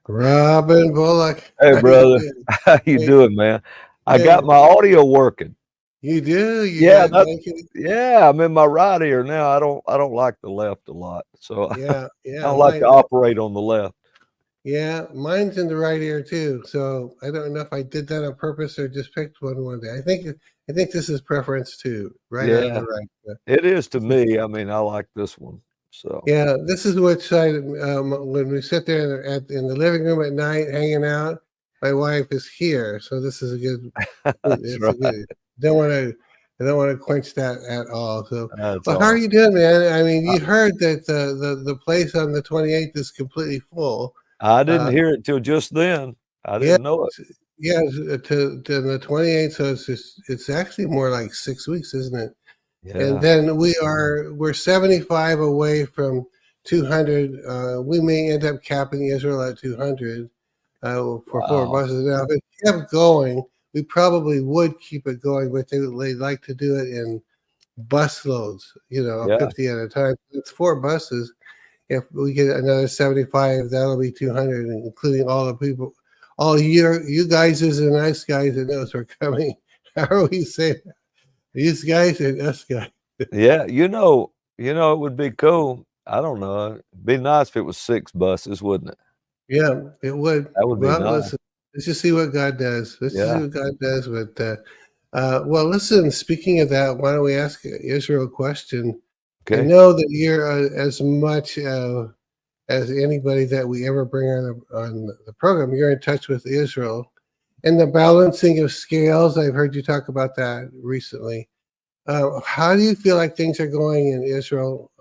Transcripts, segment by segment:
Robin Bullock. Hey, How you brother. doing? How you Hey, doing, man? I got good. my audio working. You do? You Yeah, got that, making? yeah, I'm in my right ear now. I don't like the left a lot. So Yeah, I yeah. don't like to operate on the left. Mine's in the right ear too. So I don't know if I did that on purpose or just picked one day. I think this is preference too, right out of Yeah, the right. it is to This is, me. I mean, I like this one. So, yeah, this is which side. When we sit there in the living room at night hanging out, my wife is here. So this is a good. that's It's a right. good. Don't want to. I don't want to quench that at all. So, That's well, how are you awesome. doing, man? I mean, you heard that the place on the 28th is completely full. I didn't Uh, hear it till just then. I yeah, didn't know it. yeah, to the 28th. So it's actually more like 6 weeks, isn't it? And Yeah. then we're 75 away from 200. We may end up capping Israel at 200 for four Wow. buses. Now, if it kept going, we probably would keep it going, but they'd like to do it in bus loads, Yeah. 50 at a time. It's four buses. If we get another 75, that'll be 200, including all the people, all you guys is the nice guys that knows we're coming. How are we saying that? These guys and us guys? Yeah. It would be cool. I don't know. It'd be nice if it was 6 buses, wouldn't it? Yeah, it would. That would be Well, nice. let's just see what God does. Let's just see Yeah. what God does. But well, listen. Speaking of that, why don't we ask Israel a question? I Okay. know that you're as much as anybody that we ever bring on the program. You're in touch with Israel and the balancing of scales. I've heard you talk about that recently. How do you feel like things are going in Israel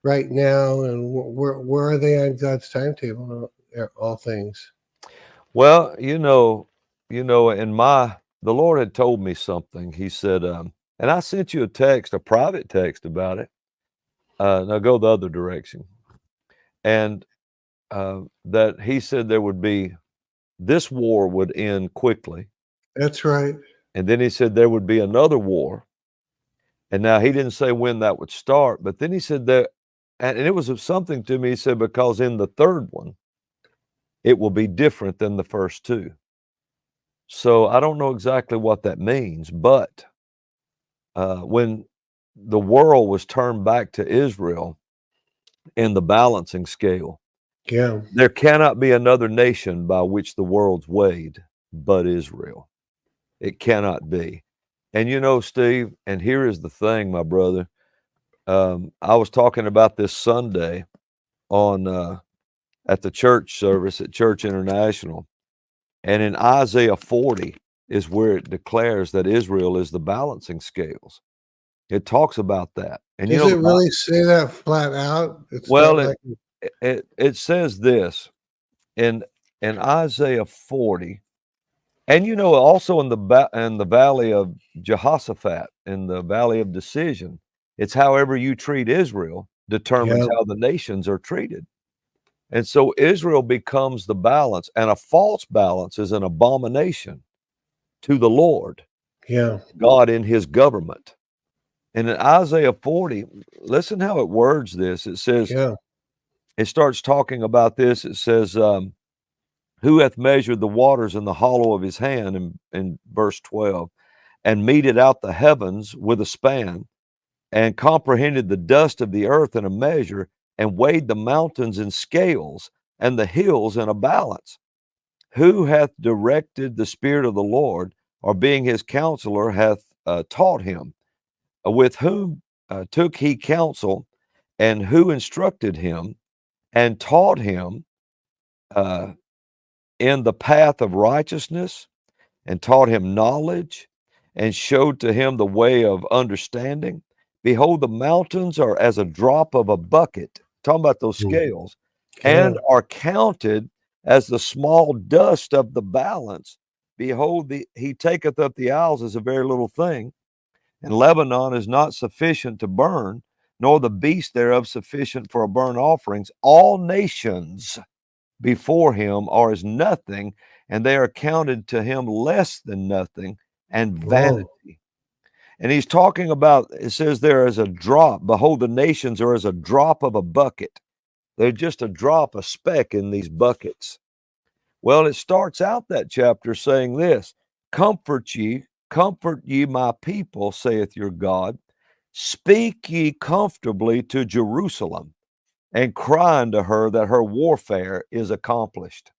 right now, and where are they on God's timetable? All things. Well, the Lord had told me something. He said, and I sent you a text, a private text about it. Now go the other direction. And that he said there would be this war would end quickly. That's right. And then he said there would be another war. And now he didn't say when that would start, but then he said that, and it was something to me. He said, because in the third one, it will be different than the first two. So I don't know exactly what that means, but when the world was turned back to Israel in the balancing scale, Yeah. there cannot be another nation by which the world's weighed but Israel. It cannot be. And Steve, and here is the thing, my brother. I was talking about this Sunday on at the church service at Church International, and in Isaiah 40 is where it declares that Israel is the balancing scales. It talks about that, and Does it really say that flat out? It's not well, it like it it says this in Isaiah 40, and also in the valley of Jehoshaphat, in the valley of decision. It's however you treat Israel determines yeah, how the nations are treated. And so Israel becomes the balance, and a false balance is an abomination to the Lord, yeah, God in his government. And in Isaiah 40, listen how it words this. It says, yeah. it starts talking about this. It says, who hath measured the waters in the hollow of his hand, in verse 12, and meted out the heavens with a span, and comprehended the dust of the earth in a measure, and weighed the mountains in scales, and the hills in a balance. Who hath directed the Spirit of the Lord, or being his counselor, hath taught him? With whom took he counsel, and who instructed him, and taught him uh, in the path of righteousness, and taught him knowledge, and showed to him the way of understanding? Behold, the mountains are as a drop of a bucket, talking about those Mm, scales, yeah. and are counted as the small dust of the balance. Behold, he taketh up the isles as a very little thing, and Lebanon is not sufficient to burn, nor the beast thereof sufficient for a burnt offerings. All nations before him are as nothing, and they are counted to him less than nothing and Whoa. vanity. And he's talking about, it says there is a drop. Behold, the nations are as a drop of a bucket. They're just a drop, a speck in these buckets. Well, it starts out that chapter saying this: comfort ye, my people, saith your God. Speak ye comfortably to Jerusalem, and cry unto her that her warfare is accomplished.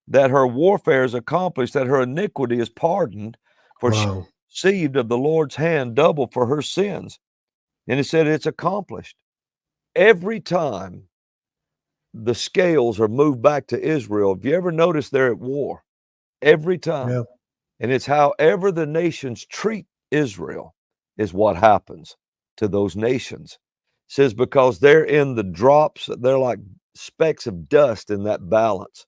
That her warfare is accomplished, that her iniquity is pardoned, for she Wow. received of the Lord's hand double for her sins. And it said it's accomplished. Every time the scales are moved back to Israel, have you ever noticed they're at war? Every time. Yeah. And it's however the nations treat Israel is what happens to those nations. It says because they're in the drops, they're like specks of dust in that balance.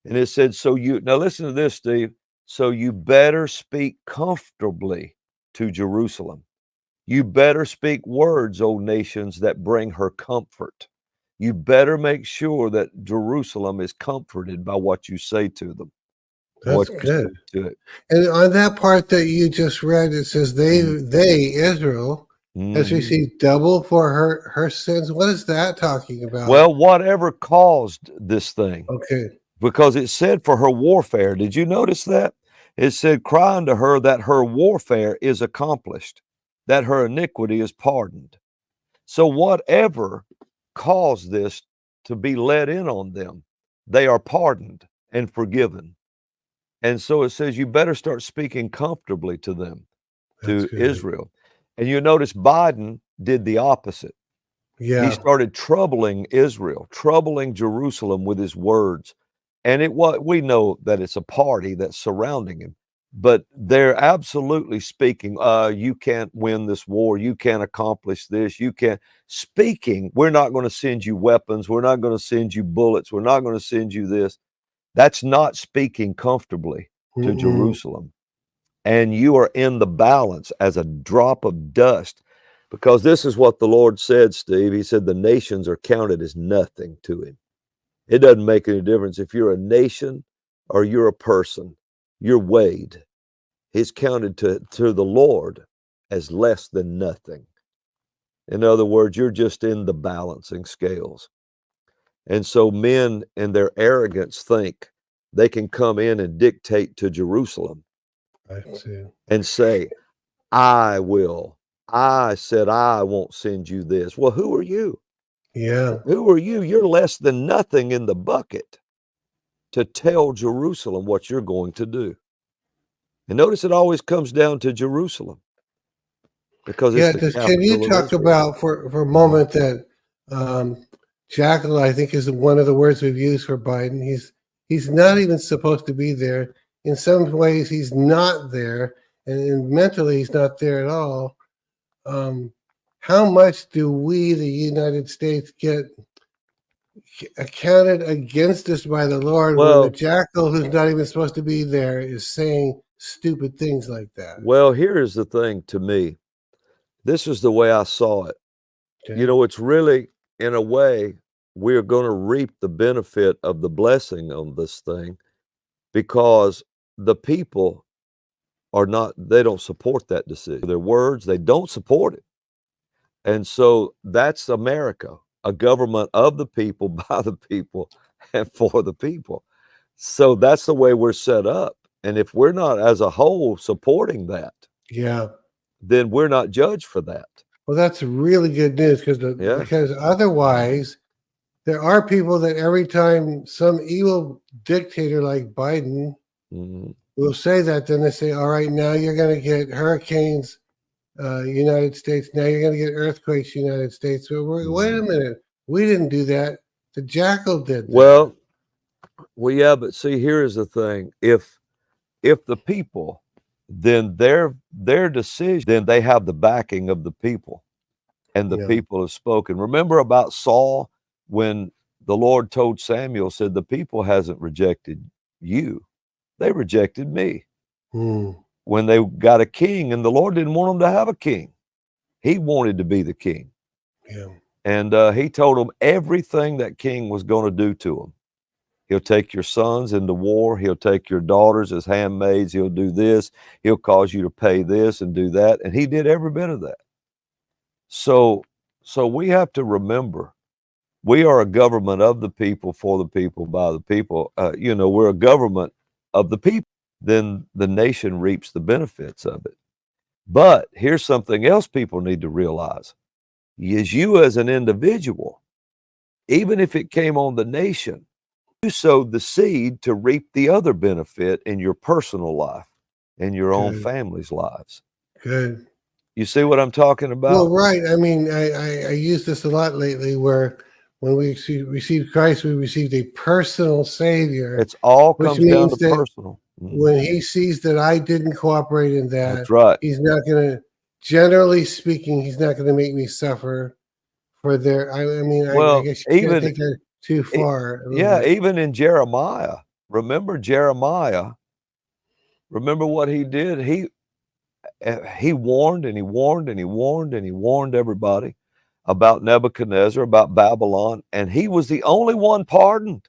And it said, so you, now listen to this, Steve. So you better speak comfortably to Jerusalem. You better speak words, O nations, that bring her comfort. You better make sure that Jerusalem is comforted by what you say to them, That's what you good. speak to it. And on that part that you just read, it says they Israel has Mhm. received double for her sins. What is that talking about? Well, whatever caused this thing, Okay. because it said for her warfare. Did you notice that? It said, cry unto her that her warfare is accomplished, that her iniquity is pardoned. So whatever caused this to be let in on them, they are pardoned and forgiven. And so it says, you better start speaking comfortably to them, That's to good. Israel. And you notice Biden did the opposite. He Yeah. started troubling Israel, troubling Jerusalem with his words. And we know that it's a party that's surrounding him, but they're absolutely speaking, you can't win this war, you can't accomplish this, you can't. Speaking, we're not going to send you weapons, we're not going to send you bullets, we're not going to send you this. That's not speaking comfortably to Mm-mm. Jerusalem. And you are in the balance as a drop of dust. Because this is what the Lord said, Steve. He said the nations are counted as nothing to him. It doesn't make any difference if you're a nation or you're a person. You're weighed. He's counted to the Lord as less than nothing. In other words, you're just in the balancing scales. And so men in their arrogance think they can come in and dictate to Jerusalem I see. and say, I will. I said I won't send you this. Well, who are you? Yeah. Who are you? You're less than nothing in the bucket to tell Jerusalem what you're going to do. And notice it always comes down to Jerusalem because it's Yeah. the Can you capital of talk Israel. about for a moment that jackal, I think, is one of the words we've used for Biden. He's not even supposed to be there. In some ways, he's not there, and mentally, he's not there at all. How much do we, the United States, get accounted against us by the Lord when the Well, jackal who's not even supposed to be there is saying stupid things like that? here is the thing to me. This is the way I saw it. You Okay. know, it's really, in a way, we're going to reap the benefit of the blessing of this thing because the people are not, they don't support that decision. Their words, they don't support it. And so that's America, a government of the people, by the people, and for the people. So that's the way we're set up. And if we're not as a whole supporting that, Yeah. then we're not judged for that. Well, that's really good news Yeah. because otherwise, there are people that every time some evil dictator like Biden Mhm. will say that, then they say, "All right, now you're going to get hurricanes, United States. Now you're going to get earthquakes, United States." So wait a Mhm. minute, we didn't do that. The jackal did that. Well, yeah, but see, here is the thing. If the people, then their decision, then they have the backing of the people, and the Yeah. people have spoken. Remember about Saul when the Lord told Samuel, said, the people hasn't rejected you. They rejected me. Hmm. When they got a king, and the Lord didn't want them to have a king. He wanted to be the king. Yeah. And he told them everything that king was going to do to them. He'll take your sons into war. He'll take your daughters as handmaids. He'll do this. He'll cause you to pay this and do that. And he did every bit of that. So we have to remember We are a government of the people, for the people, by the people. We're a government of the people. Then the nation reaps the benefits of it. But here's something else people need to realize: is you as an individual, even if it came on the nation, you sowed the seed to reap the other benefit in your personal life, in your own Good. family's lives. Good. You see what I'm talking Well, about? right. I mean, I use this a lot lately where when we received Christ, we received a personal Savior, It's all which comes down to means that personal. when He sees that I didn't cooperate in that, That's right. He's not going to, generally speaking, He's not going to make me suffer for their. I mean, I Well, guess you can't take that too far. A little yeah, bit. even in Jeremiah, remember Jeremiah? Remember what he did? He warned and he warned and he warned and he warned everybody about Nebuchadnezzar, about Babylon, and he was the only one pardoned.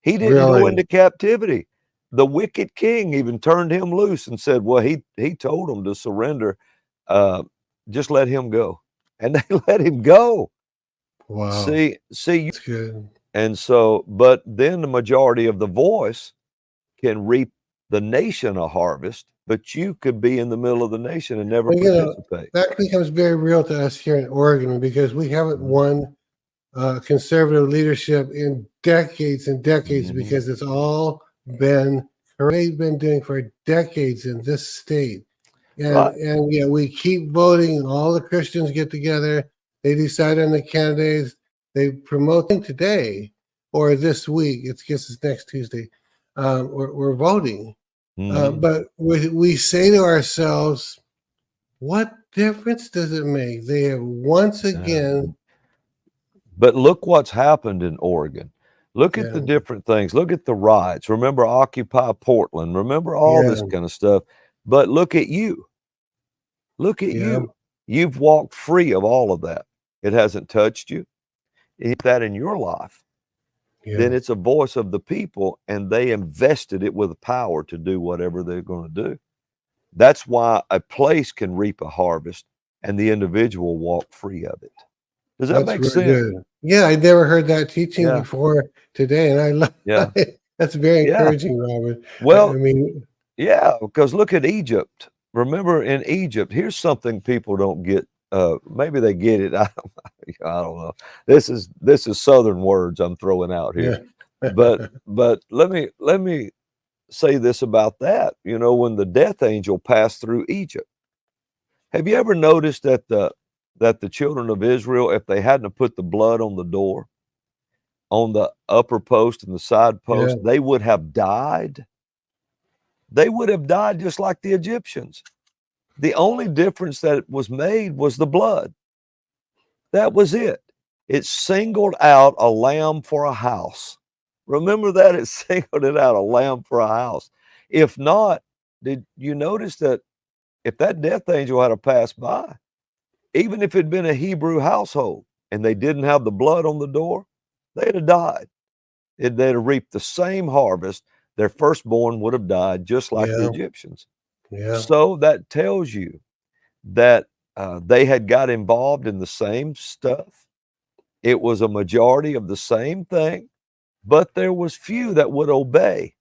He didn't go Really? into captivity. The wicked king even turned him loose and said, well, he told him to surrender. Just let him go. And they let him go. Wow. See, That's good. and so, but then the majority of the voice can reap the nation a harvest, but you could be in the middle of the nation and never Well, participate. that becomes very real to us here in Oregon because we haven't won conservative leadership in decades and decades because it's all been they've been doing for decades in this state. And yeah, we keep voting, and all the Christians get together. They decide on the candidates. They promote today or this week. It's guess it's next Tuesday. We're voting, but we say to ourselves, "What difference does it make?" They have once again. But look what's happened in Oregon. Look at the Yeah, different things. Look at the riots. Remember Occupy Portland. Remember all this yeah, kind of stuff. But look at you. Look at yeah, you. You've walked free of all of that. It hasn't touched you. If that in your life, then yeah. it's a voice of the people, and they invested it with power to do whatever they're going to do. That's why a place can reap a harvest and the individual walk free of it. Does that That's make really sense? good. Yeah, I never heard that teaching Yeah. before today, and I love Yeah. it. That's very Yeah. encouraging, Robert. I Well, mean, yeah, because look at Egypt. Remember in Egypt, here's something people don't get. Maybe they get it. I don't know. This is Southern words I'm throwing out here. yeah, But let me say this about that. When the death angel passed through Egypt, have you ever noticed that the children of Israel, if they hadn't put the blood on the door, on the upper post and the side yeah, post, they would have died? They would have died just like the Egyptians. The only difference that was made was the blood. That was it. It singled out a lamb for a house. Remember that? It singled it out, a lamb for a house. If not, did you notice that if that death angel had passed by, even if it'd been a Hebrew household and they didn't have the blood on the door, they'd have died. They'd have reaped the same harvest. Their firstborn would have died just like the yeah, Egyptians. yeah, So that tells you that they had got involved in the same stuff. It was a majority of the same thing, but there was few that would obey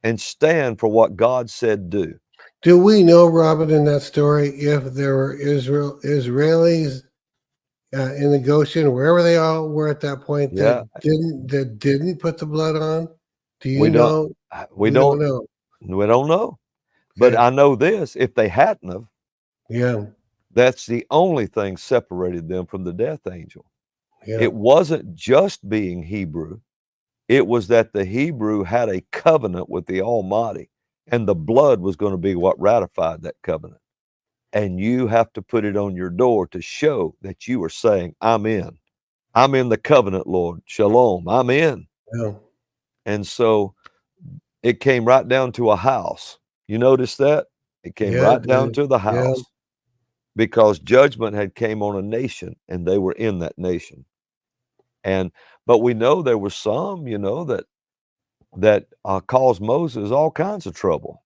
and stand for what God said do. Do we know, Robert, in that story, if there were Israelis in the Goshen, wherever they all were at that point, Yeah, that didn't put the blood on? Do you we don't, know? we We don't don't, know. we don't know. But Okay. I know this: if they hadn't have, Yeah, that's the only thing separated them from the death angel. yeah, It wasn't just being Hebrew. It was that the Hebrew had a covenant with the Almighty, and the blood was going to be what ratified that covenant. And you have to put it on your door to show that you are saying, I'm in. I'm in the covenant, Lord. Shalom. I'm in. yeah, And so it came right down to a house. You notice that? It came yeah, right down to the yeah. house because judgment had came on a nation and they were in that nation. And but we know there were some, that caused Moses all kinds of trouble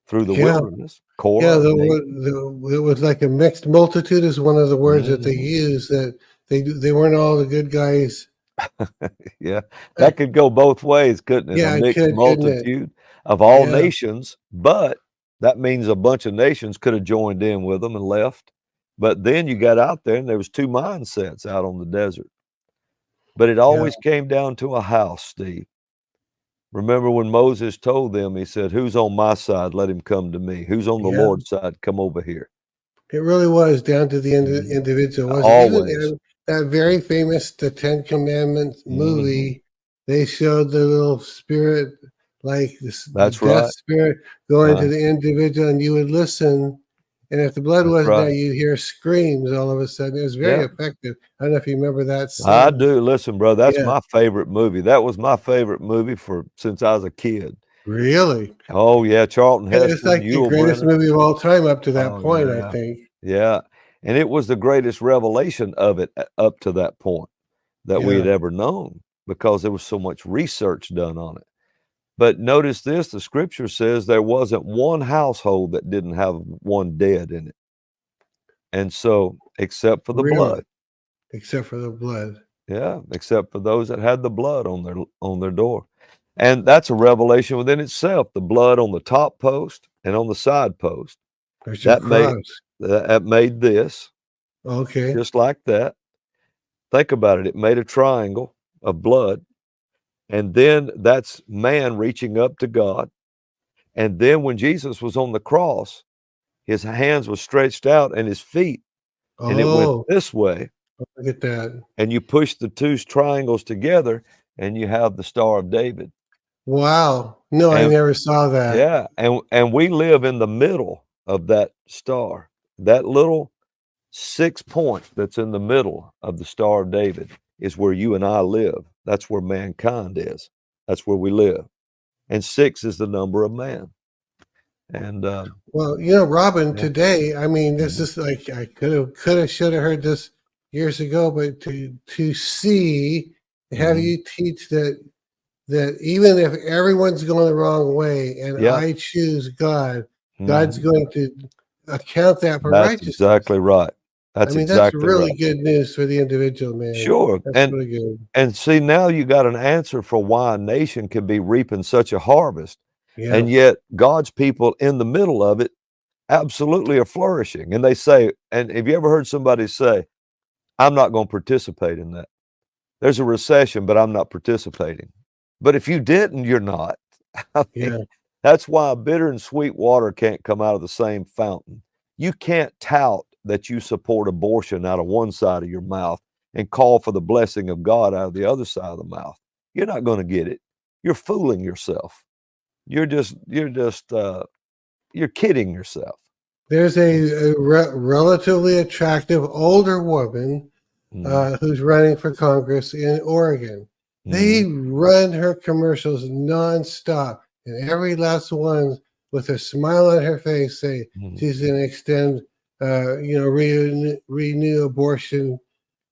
through the Yeah, wilderness. yeah. Korah, Dathan. It was like a mixed multitude is one of the words that they Mhm. use. That They weren't all the good guys. Yeah, that could go both ways, couldn't it? A Yeah, it mixed could, couldn't it? multitude of all Yeah, nations, but that means a bunch of nations could have joined in with them and left. But then you got out there and there was two mindsets out on the desert. But it yeah, always came down to a house, Steve. Remember when Moses told them, he said, "Who's on my side? Let him come to me. Who's on the yeah. Lord's side? Come over here." It really was down to the Mhm. individual, was it? Even Always. that very famous The Ten Commandments Mhm. movie, they showed the little spirit, like the That's death right. spirit, going to Uh, the individual, and you would listen. And if the blood that's wasn't there, right. you'd hear screams all of a sudden. It was very Yeah. effective. I don't know if you remember that I scene. do. Listen, bro, that's Yeah, my favorite movie. That was my favorite movie for since I was a kid. really. Oh, yeah, Charlton It's Heston, like the Yul greatest Brynner. movie of all time up to that Oh, point, I yeah. think. Yeah, and it was the greatest revelation of it up to that point that we Yeah, had ever known because there was so much research done on it. But notice this, the scripture says there wasn't one household that didn't have one dead in it. And so, except for the really, blood. except for the blood. Yeah, except for those that had the blood on their door. And that's a revelation within itself, the blood on the top post and on the side post. There's your That made cross. that made this, Okay. just like that. Think about it. It made a triangle of blood, and then that's man reaching up to God. And then when Jesus was on the cross, his hands were stretched out and his feet, and it went Oh, this way, look at that. and you push the two triangles together, and you have the Star of David. Wow. No, I And never saw that. yeah, and we live in the middle of that star. That little 6 point that's in the middle of the Star of David is where you and I live. That's where mankind is. That's where we live. And six is the number of man. And Well, Robin, yeah, today, I mean, this mhm, is like I should have heard this years ago, but to see, have mhm, you teach that even if everyone's going the wrong way and yeah, I choose God, God's mhm. going to account that for That's righteousness. exactly right. I That's mean, that's exactly really right. good news for the individual, man. Sure. That's really good. And see, now you got an answer for why a nation can be reaping such a harvest. Yeah, And yet God's people in the middle of it absolutely are flourishing. And they say, and have you ever heard somebody say, I'm not going to participate in that? There's a recession, but I'm not participating. But if you didn't, you're not. I mean, yeah, that's why bitter and sweet water can't come out of the same fountain. You can't tout that you support abortion out of one side of your mouth and call for the blessing of God out of the other side of the mouth. You're not going to get it. You're fooling yourself. You're kidding yourself. There's a relatively attractive older woman Mm, who's running for Congress in Oregon. They mhm, run her commercials nonstop, and every last one with a smile on her face say mhm, she's going to extend, renew abortion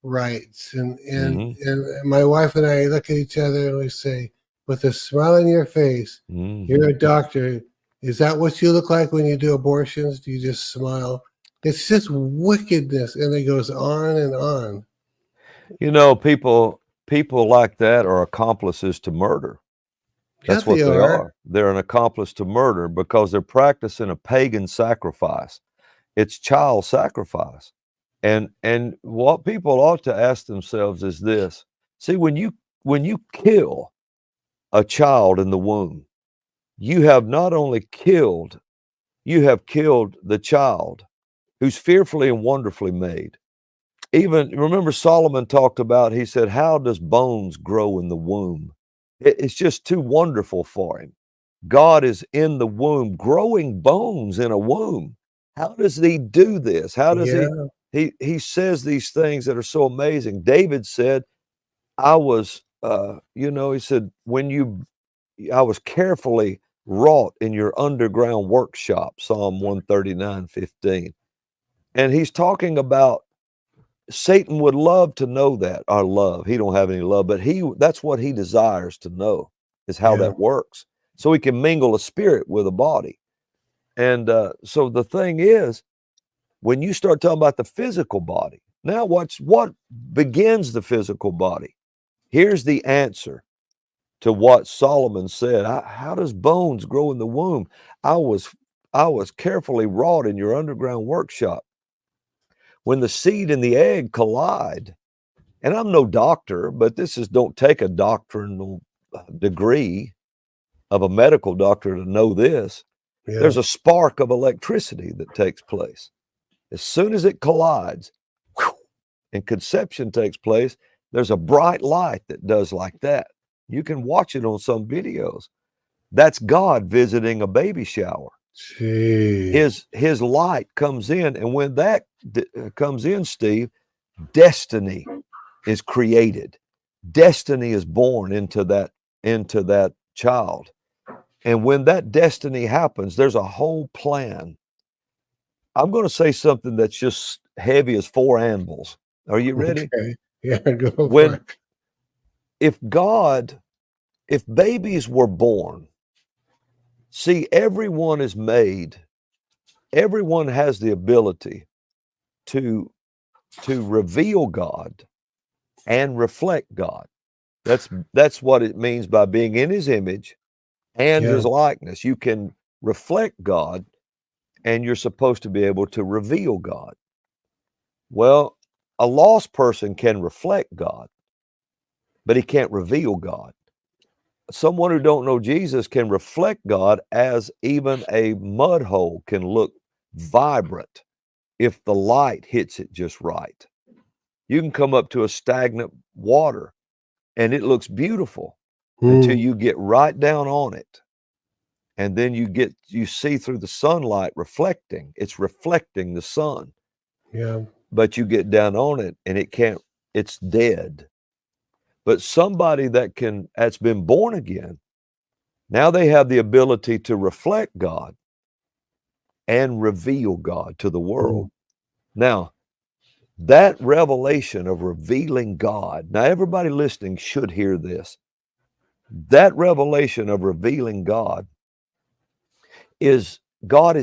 rights. mhm, And my wife and I look at each other and we say, with a smile on your face, you're mhm. a doctor. Is that what you look like when you do abortions? Do you just smile? It's just wickedness, and it goes on and on. You know, people like that are accomplices to murder. Yeah, That's they what they are. are. They're an accomplice to murder because they're practicing a pagan sacrifice. It's child sacrifice. And what people ought to ask themselves is this. See, when you kill a child in the womb, you have not only killed, you have killed the child who's fearfully and wonderfully made. Even remember Solomon talked about, he said, how does bones grow in the womb? It's just too wonderful for him. God is in the womb, growing bones in a womb. How does he do this? How does Yeah, he says these things that are so amazing. David said, I was he said, I was carefully wrought in your underground workshop, Psalm 139:15. And he's talking about Satan would love to know that, our love. He don't have any love, but that's what he desires to know, is how yeah, that works. So he can mingle a spirit with a body. And so the thing is, when you start talking about the physical body, Now, what begins the physical body? Here's the answer to what Solomon said. How does bones grow in the womb? I was carefully wrought in your underground workshop. When the seed and the egg collide, and I'm no doctor, but don't take a doctrinal degree of a medical doctor to know this. Yeah. There's a spark of electricity that takes place. As soon as it collides and conception takes place, there's a bright light that does like that. You can watch it on some videos. That's God visiting a baby shower. Gee. His light comes in, and when that comes in, Steve, destiny is created. Destiny is born into that child. And when that destiny happens, there's a whole plan. I'm going to say something that's just heavy as 4 anvils. Are you ready? Okay. Yeah, go for it. If babies were born, see, everyone has the ability to reveal God and reflect God. That's what it means by being in his image and Yeah. his likeness. You can reflect God, and you're supposed to be able to reveal God. Well, a lost person can reflect God, but he can't reveal God. Someone who don't know Jesus can reflect God, as even a mud hole can look vibrant if the light hits it just right. You can come up to a stagnant water and it looks beautiful until you get right down on it. And then you see through the sunlight reflecting. It's reflecting the sun. Yeah. But you get down on it and it's dead. But somebody that's been born again, now they have the ability to reflect God and reveal God to the world. Now, that revelation of revealing God, now everybody listening should hear this. That revelation of revealing God is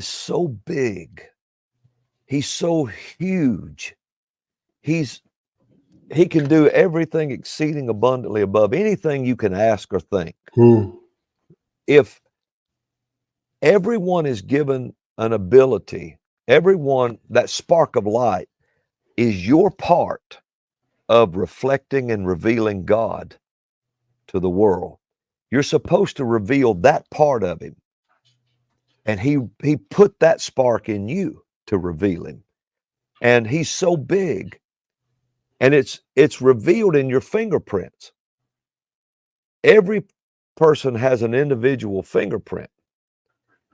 so big. He's so huge. He can do everything exceeding abundantly above anything you can ask or think. If everyone is given an ability, that spark of light is your part of reflecting and revealing God to the world. You're supposed to reveal that part of him. And he put that spark in you to reveal him. And he's so big. And it's revealed in your fingerprints. Every person has an individual fingerprint.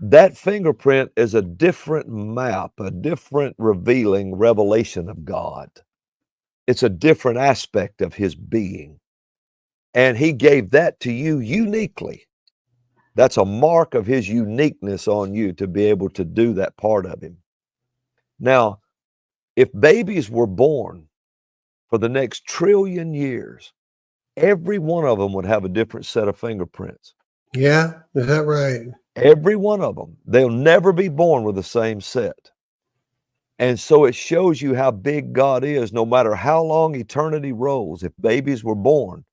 That fingerprint is a different map, a different revelation of God. It's a different aspect of his being. And he gave that to you uniquely. That's a mark of his uniqueness on you to be able to do that part of him. Now, if babies were born for the next trillion years, every one of them would have a different set of fingerprints. Yeah, is that right? Every one of them. They'll never be born with the same set. And so it shows you how big God is. No matter how long eternity rolls, if babies were born,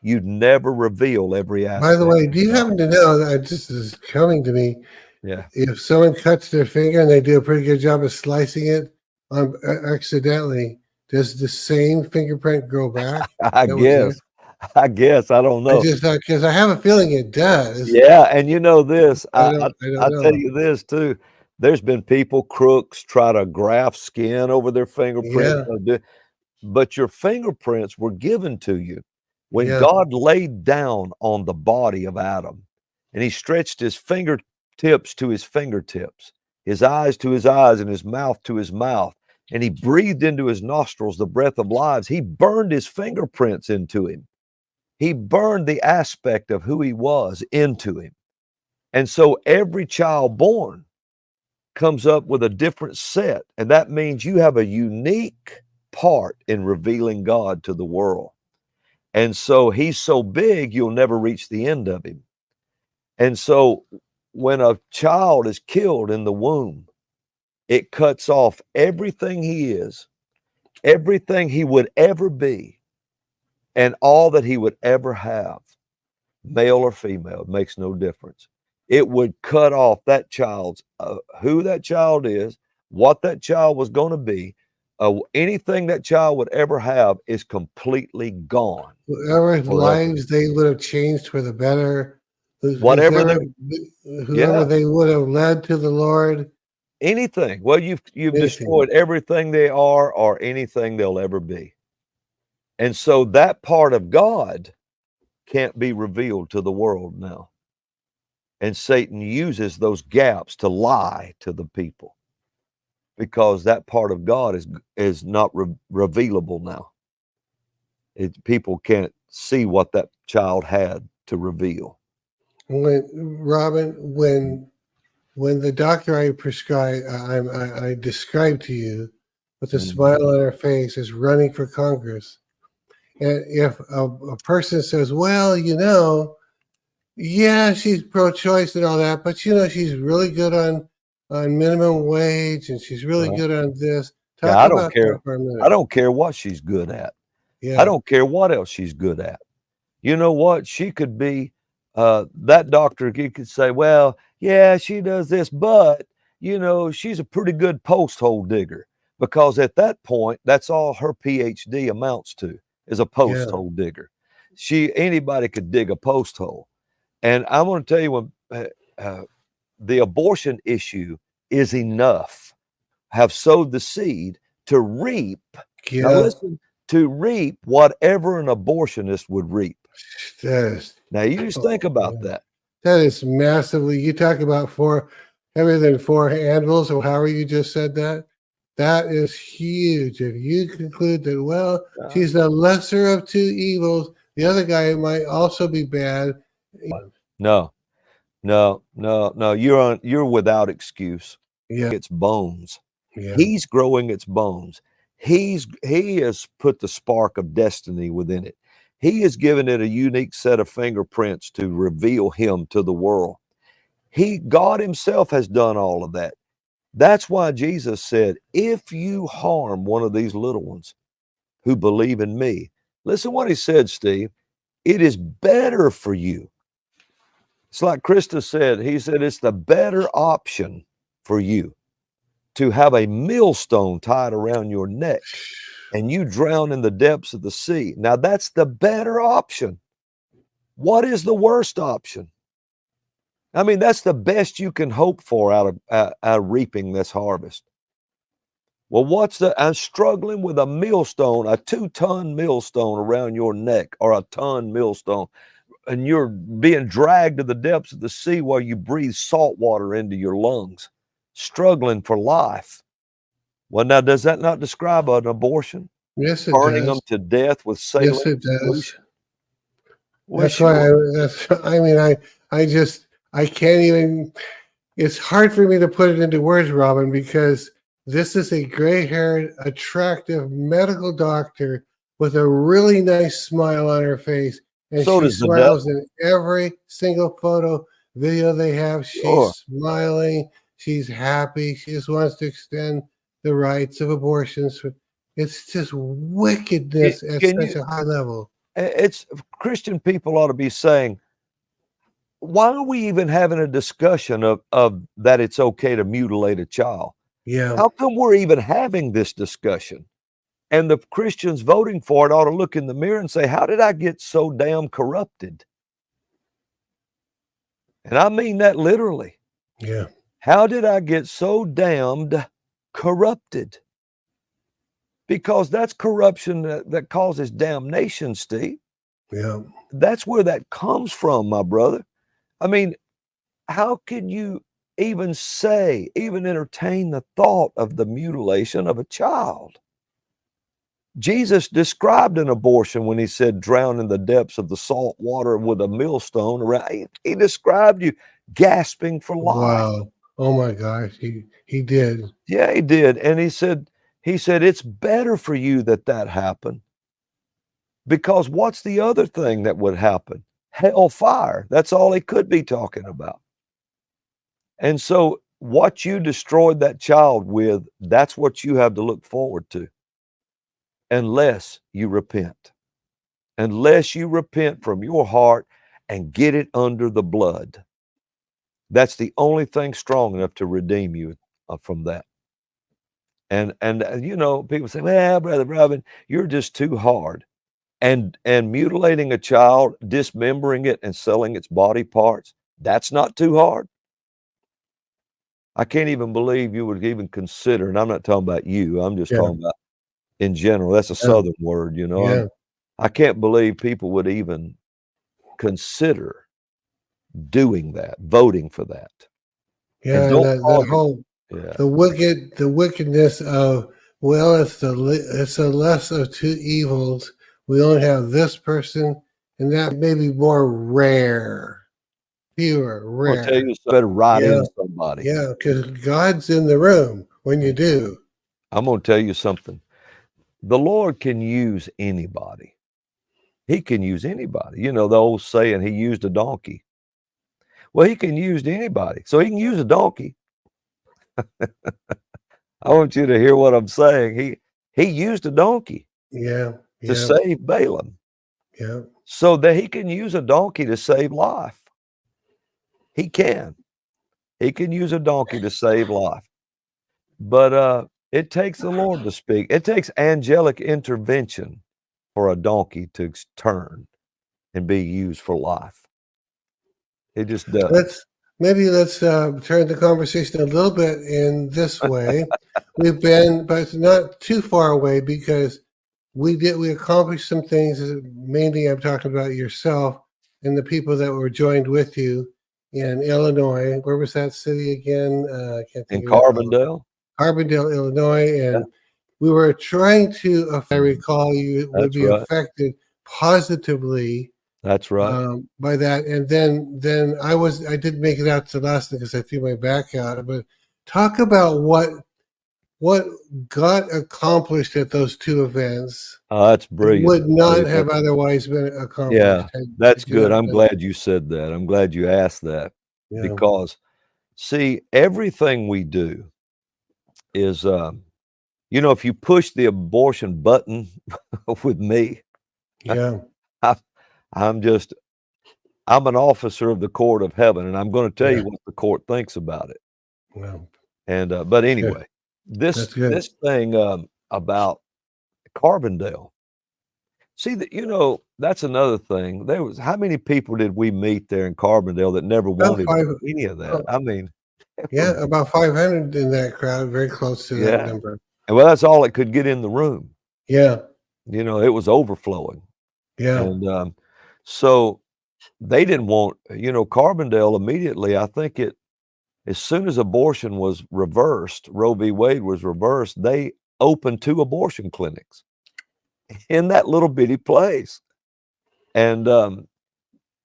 you'd never reveal every aspect. By the way, do you happen to know, that this is coming to me, if someone cuts their finger and they do a pretty good job of slicing it accidentally, does the same fingerprint grow back? I guess. I don't know. I just thought, because I have a feeling it does. Yeah, and you know this, I don't know. tell you this too. There's been crooks try to graft skin over their fingerprints. Yeah. But your fingerprints were given to you when God laid down on the body of Adam, and he stretched his fingertips to his fingertips, his eyes to his eyes, and his mouth to his mouth, and he breathed into his nostrils the breath of lives. He burned his fingerprints into him. He burned the aspect of who he was into him. And so every child born comes up with a different set, and that means you have a unique part in revealing God to the world. And so he's so big, you'll never reach the end of him. And so when a child is killed in the womb, it cuts off everything he is everything he would ever be and all that he would ever have, male or female, makes no difference. It would cut off that child's, who that child is, what that child was going to be, anything that child would ever have is completely gone Whoever forever. lives they would have changed for the better, Whatever whoever, they, whoever yeah, they would have led to the Lord, anything. Well, you've anything. destroyed everything they are or anything they'll ever be. And so that part of God can't be revealed to the world now. And Satan uses those gaps to lie to the people because that part of God is not revealable now. People can't see what that child had to reveal. When Robin, when the doctor I prescribe, I described to you, with a Mhm. smile on her face, is running for Congress, and if a person says, "Well, yeah, she's pro-choice and all that, but she's really good on minimum wage, and she's really Uh-huh. good on this." Yeah, Talk about that for a I minute. don't care what she's good at. I Yeah, don't care what else she's good at. You know what? She could be that doctor. He could say, "Well, yeah, she does this, but she's a pretty good post hole digger." Because at that point, that's all her PhD amounts to is a yeah, post hole digger. Anybody could dig a post hole. And I'm going to tell you when uh, the abortion issue is enough. Have sowed the seed to reap. Now yeah. listen, to reap whatever an abortionist would reap. That is, Now you just think oh, about man. that. That is massively. You talk about heavier than four anvils, or however you just said that. That is huge. If you conclude that, well, Uh, she's the lesser of two evils, the other guy might also be bad. no, no, no, no. You're without excuse. Yeah, Its bones. yeah. He's growing its bones. He has put the spark of destiny within it. He has given it a unique set of fingerprints to reveal him to the world. God himself has done all of that. That's why Jesus said, if you harm one of these little ones who believe in me, listen what he said, Steve, it is better for you. It's like Krista said, he said, it's the better option for you to have a millstone tied around your neck and you drown in the depths of the sea. Now, that's the better option. What is the worst option? I mean, that's the best you can hope for out of reaping this harvest. Well, I'm struggling with a millstone, a 2-ton millstone around your neck or a ton millstone, and you're being dragged to the depths of the sea while you breathe salt water into your lungs, struggling for life. Well, now, does that not describe an abortion? Yes, it Burning does. them to death with Yes, saline it does. solution? Well, That's why sure. I mean, I can't even. It's hard for me to put it into words, Robin, because this is a gray-haired, attractive medical doctor with a really nice smile on her face, and So she does the smiles devil. in every single photo, video they have. Sure. She's smiling, she's happy, she just wants to extend the rights of abortions. It's just wickedness at Can such you? a high level. It's Christian people ought to be saying, why are we even having a discussion of that it's okay to mutilate a child? Yeah, How come we're even having this discussion? And the Christians voting for it ought to look in the mirror and say, how did I get so damn corrupted? And I mean that literally. yeah, How did I get so damned corrupted? Because that's corruption that causes damnation, Steve. yeah. That's where that comes from, my brother. I mean, how can you even even entertain the thought of the mutilation of a child? Jesus described an abortion when he said, drown in the depths of the salt water with a millstone around. He described you gasping for life. Wow. Oh my gosh, he did. Yeah, he did. And he said, it's better for you that happened. Because what's the other thing that would happen? Hellfire. That's all he could be talking about. And so, what you destroyed that child with, that's what you have to look forward to. unless you repent. Unless you repent from your heart and get it under the blood. That's the only thing strong enough to redeem you from that. And you know, people say, "Well, Brother Robin, you're just too hard." And mutilating a child, dismembering it, and selling its body parts, that's not too hard. I can't even believe you would even consider, and I'm not talking about you, I'm just Yeah. talking about in general. That's a Yeah. Southern word, you know. Yeah. I can't believe people would even consider doing that, voting for that. And Yeah. And don't the call your whole yeah. the wickedness of, well, it's the less of two evils. We only have this person, and that may be more rare, fewer, I'm gonna tell rare. you, better write Yeah. in somebody. Yeah. Because God's in the room when you do. I'm gonna tell you something. The Lord can use anybody. He can use anybody. You know, the old saying, he used a donkey. Well, he can use anybody. So he can use a donkey. I want you to hear what I'm saying. He used a donkey Yeah. to Yeah. save Balaam. Yeah. So that he can use a donkey to save life. He can. He can use a donkey to save life. But it takes the Lord to speak. It takes angelic intervention for a donkey to turn and be used for life. It just does. Let's turn the conversation a little bit in this way. We've been, but it's not too far away because we accomplished some things. Mainly, I'm talking about yourself and the people that were joined with you in Illinois. Where was that city again? I can't In think of it. Carbondale? Carbondale, Illinois, Yeah, and we were trying to. If I mhm. recall, you would That's be right. affected positively That's right. by that. And then I didn't make it out to the last because I threw my back out. But talk about what got accomplished at those two events Oh, that's that brilliant, would not Steve. have otherwise been Yeah, accomplished that's had you good. not I'm done. glad you said that. I'm glad you asked that Yeah, because, see, everything we do is, you know, if you push the abortion button with me, yeah, I, I'm just, I'm an officer of the court of heaven, and I'm going to tell yeah. you what the court thinks about it. Well, And but good. anyway, this That's good. this thing about Carbondale. See that you know that's another thing. There was how many people did we meet there in Carbondale that never About wanted five. any of that? Oh, I mean, yeah, about 500 in that crowd. Very close to that yeah, number. and well, that's all it could get in the room. Yeah, You know, it was overflowing, yeah. and so they didn't want you know Carbondale immediately. I think it as soon as abortion was reversed, Roe v. Wade was reversed, they opened 2 abortion clinics in that little bitty place, and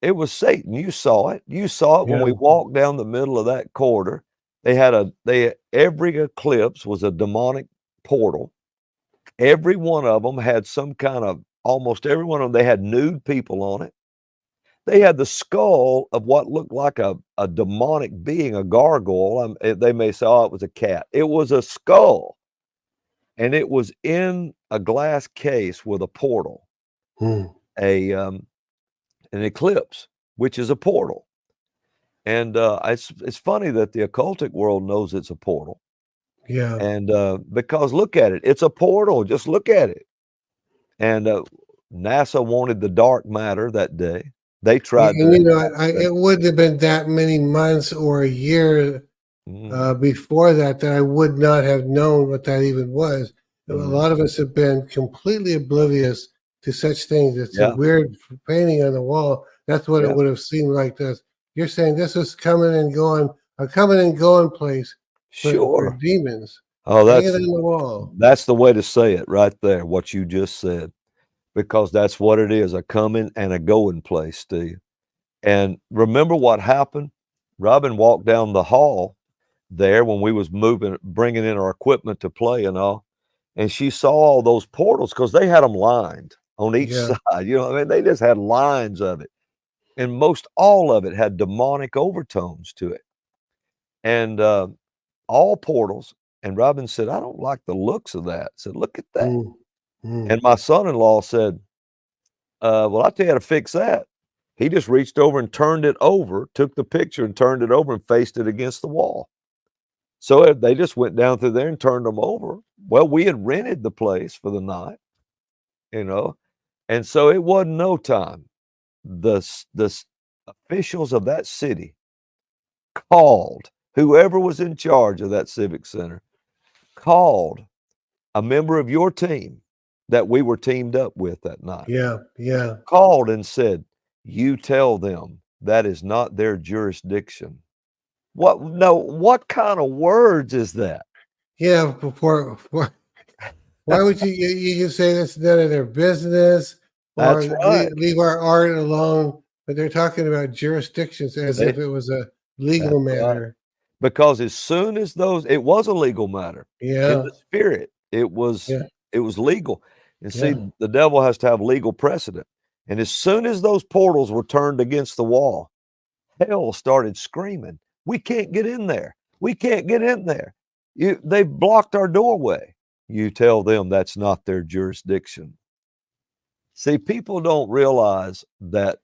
it was Satan. You saw it. You saw it when Yeah. we walked down the middle of that corridor. Every eclipse was a demonic portal. Every one of them had some kind of almost every one of them, they had nude people on it. They had the skull of what looked like a demonic being, a gargoyle. They may say, oh, it was a cat. It was a skull, and it was in a glass case with a portal, Hmm. an eclipse, which is a portal. And it's funny that the occultic world knows it's a portal, Yeah. and because look at it, it's a portal. Just look at it. And NASA wanted the dark matter that day. They tried And their you know, exact it wouldn't have been that many months or a year same. before that I would not have known what that even was. A Mhm. lot of us have been completely oblivious to such things. It's a Yeah, weird painting on the wall. That's what it yeah, would have seemed like to us. You're saying this is coming and going, a coming and going place for sure. demons Oh, hanging on the wall. that's the way to say it right there, what you just said, because that's what it is, a coming and a going place, Steve. And remember what happened? Robin walked down the hall there when we was moving, bringing in our equipment to play and all, and she saw all those portals because they had them lined on each Yeah. side. You know, what I mean, they just had lines of it, and most all of it had demonic overtones to it, and all portals. And Robin said, "I don't like the looks of that." I said, "Look at that." Mm, And my son-in-law said, well, I'll tell you how to fix that. He just reached over and turned it over, took the picture and turned it over and faced it against the wall. So they just went down through there and turned them over. Well, we had rented the place for the night, you know, and so it wasn't no time. The officials of that city called whoever was in charge of that civic center, called a member of your team that we were teamed up with that night, Yeah. called and said, you tell them that is not their jurisdiction. What kind of words is that? Yeah. Why would you can say that's none of their business, or That's right. leave our art alone? But they're talking about jurisdictions as if it was a legal That's right. matter. Because as soon as it was a legal matter. In Yeah. the spirit, it was legal. And see, Yeah. the devil has to have legal precedent. And as soon as those portals were turned against the wall, hell started screaming, we can't get in there. We can't get in there. They blocked our doorway. You tell them that's not their jurisdiction. See, people don't realize that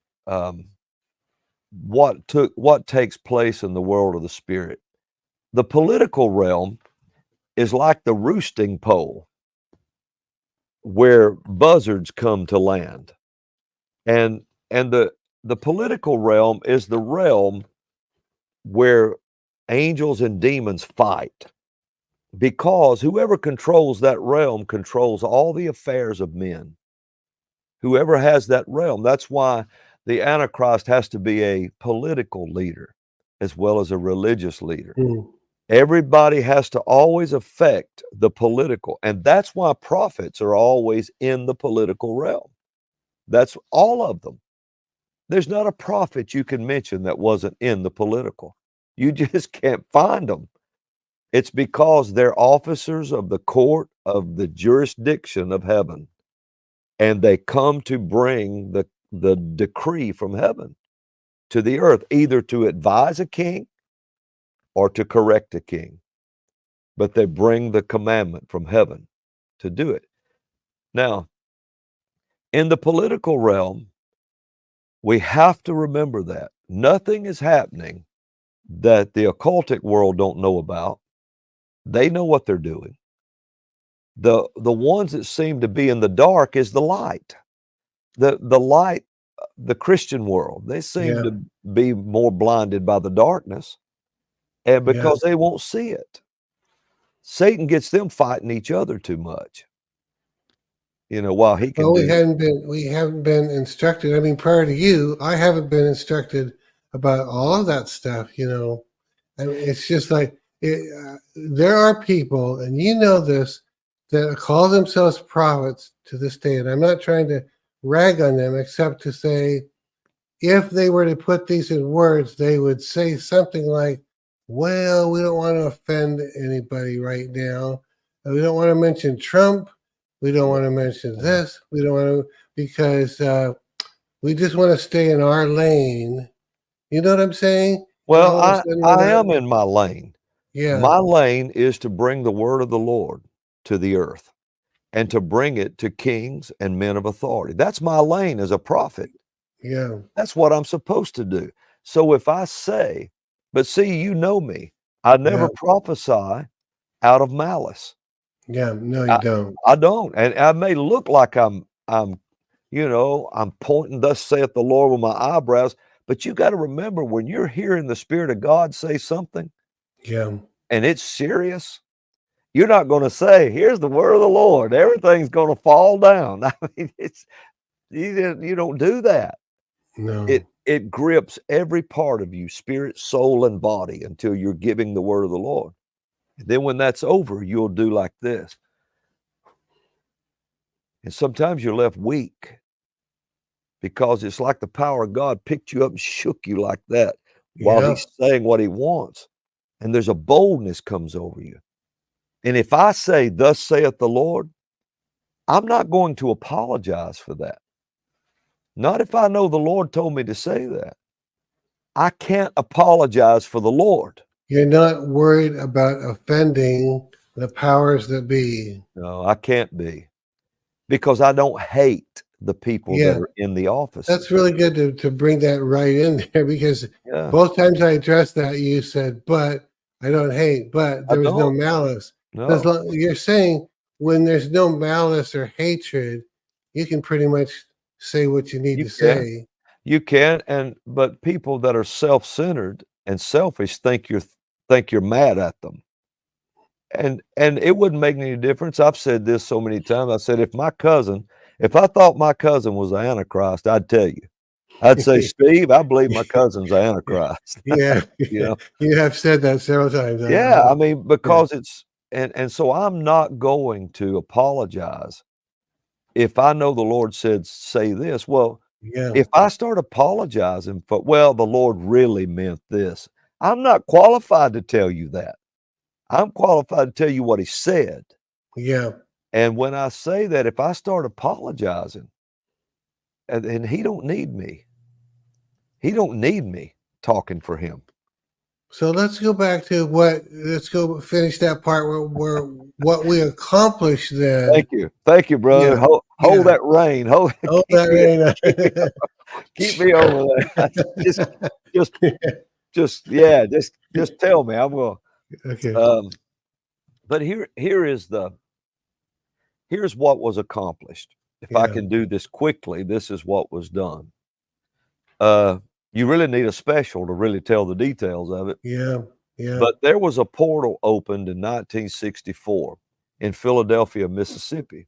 what takes place in the world of the spirit. The political realm is like the roosting pole where buzzards come to land. And the political realm is the realm where angels and demons fight, because whoever controls that realm controls all the affairs of men. Whoever has that realm, that's why the Antichrist has to be a political leader as well as a religious leader. Everybody has to always affect the political, and that's why prophets are always in the political realm. That's all of them. There's not a prophet you can mention that wasn't in the political. You just can't find them. It's because they're officers of the court of the jurisdiction of heaven, and they come to bring the decree from heaven to the earth, either to advise a king or to correct a king. But they bring the commandment from heaven to do it. Now, in the political realm, we have to remember that nothing is happening that the occultic world don't know about. They know what they're doing. The ones that seem to be in the dark is the light. The light, the Christian world, they seem to be more blinded by the darkness, and because they won't see it. Satan gets them fighting each other too much. While he can we haven't been instructed. I mean, prior to you, I haven't been instructed about all of that stuff. I mean, it's just like there are people, and you know this, that call themselves prophets to this day. And I'm not trying to rag on them, except to say, if they were to put these in words, they would say something like, well, we don't want to offend anybody right now. We don't want to mention Trump. We don't want to mention this. We don't want to, because we just want to stay in our lane. You know what I'm saying? Well, I am in my lane. Yeah. My lane is to bring the word of the Lord to the earth and to bring it to kings and men of authority. That's my lane as a prophet. Yeah. That's what I'm supposed to do. So if I say, but see, you know me, I never prophesy out of malice. Yeah, no, you don't. I don't. And I may look like I'm pointing, thus saith the Lord, with my eyebrows, but you got to remember, when you're hearing the Spirit of God say something, and it's serious, you're not going to say, here's the word of the Lord, everything's going to fall down. I mean, you don't do that. No. It grips every part of you, spirit, soul, and body, until you're giving the word of the Lord. And then when that's over, you'll do like this. And sometimes you're left weak, because it's like the power of God picked you up and shook you like that while he's saying what he wants. And there's a boldness comes over you. And if I say, thus saith the Lord, I'm not going to apologize for that. Not if I know the Lord told me to say that. I can't apologize for the Lord. You're not worried about offending the powers that be. No, I can't be. because I don't hate the people that Yeah. are in the offices. That's really good to bring that right in there, because Yeah, both times I addressed that, you said, but I don't hate, but I there was no don't. malice. As No, you're saying, when there's no malice or hatred, you can pretty much say what you need you to can. say. You can, but people that are self-centered and selfish think you're mad at them. And it wouldn't make any difference. I've said this so many times. I said, if I thought my cousin was the Antichrist, I'd tell you. I'd say, Steve, I believe my cousin's the Antichrist. Yeah, You know? you have said that several times. Yeah, I mean, Yeah, because it's and so I'm not going to apologize if I know the Lord said, say this. Well, yeah, if I start apologizing for, well, the Lord really meant this, I'm not qualified to tell you that. I'm qualified to tell you what he said. yeah. And when I say that, if I start apologizing, and he don't need me. He don't need me talking for him. So let's go back to let's go finish that part where what we accomplished then. Thank you, brother. Yeah, Hold yeah. that rein. Hold, Oh, keep that me, keep me, rain. keep me over there. Just, just, yeah. Just tell me. I'm gonna. Okay. Um, but here's what was accomplished. If I Yeah. can do this quickly, this is what was done. Uh, you really need a special to really tell the details of it. Yeah. Yeah. But there was a portal opened in 1964 in Philadelphia, Mississippi.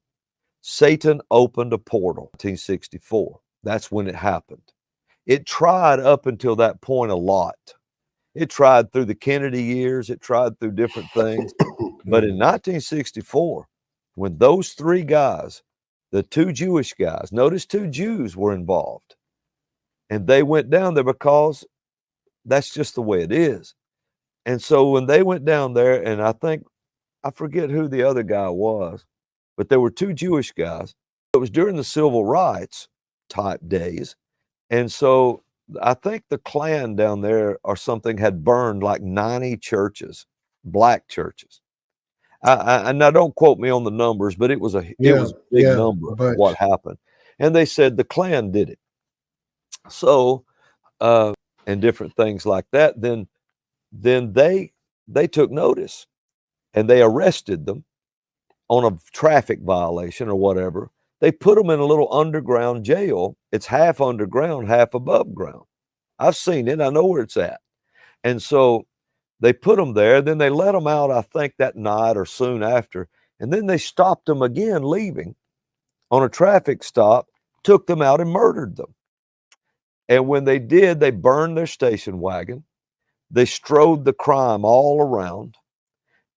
Satan opened a portal in 1964. That's when it happened. It tried up until that point a lot. It tried through the Kennedy years, it tried through different things. But in 1964, when those three guys, the two Jewish guys, notice two Jews were involved, and they went down there because that's just the way it is. And so when they went down there, and I forget who the other guy was, but there were two Jewish guys. It was during the civil rights type days. And so I think the Klan down there or something had burned like 90 churches, black churches. And now don't quote me on the numbers, but it Yeah. was a big Yeah. number A of what bunch. happened. And they said the Klan did it. So and different things like that. Then they took notice and they arrested them on a traffic violation or whatever. They put them in a little underground jail. It's half underground, half above ground. I've seen it. I know where it's at. And so they put them there. Then they let them out, I think, that night or soon after. And then they stopped them again leaving on a traffic stop, took them out and murdered them. And when they did, they burned their station wagon. They strode the crime all around.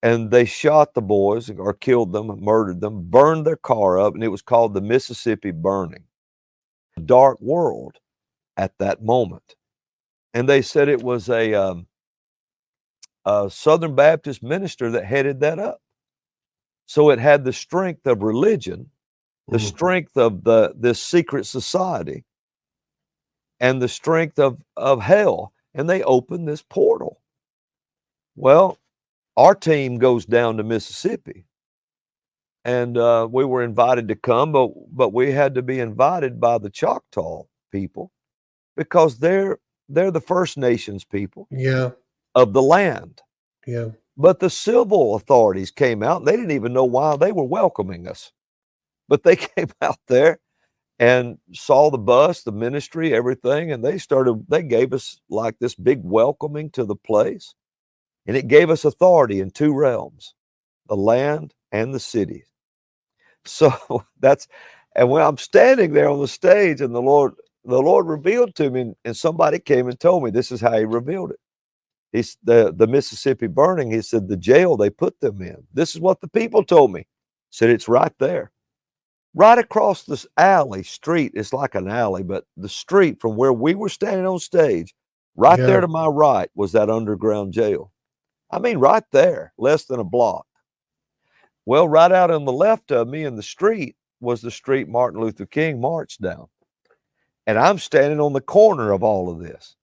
And they shot the boys or killed them, murdered them, burned their car up, and it was called the Mississippi Burning. Dark world at that moment. And they said it was a Southern Baptist minister that headed that up. So it had the strength of religion, the strength of this secret society, and the strength of hell. And they opened this portal. Well, our team goes down to Mississippi. And we were invited to come, but we had to be invited by the Choctaw people because they're the First Nations people Yeah. of the land. Yeah. But the civil authorities came out, and they didn't even know why they were welcoming us. But they came out there and saw the bus, the ministry, everything, and they gave us like this big welcoming to the place. And it gave us authority in two realms, the land and the city. So and when I'm standing there on the stage and the Lord revealed to me, and somebody came and told me this is how he revealed it. He's the Mississippi Burning. He said the jail they put them in. This is what the people told me. Said it's right there, right across this alley street. It's like an alley, but the street from where we were standing on stage, right there Yeah. to my right was that underground jail. I mean, right there, less than a block. Well, right out on the left of me in the street was the street Martin Luther King marched down. And I'm standing on the corner of all of this.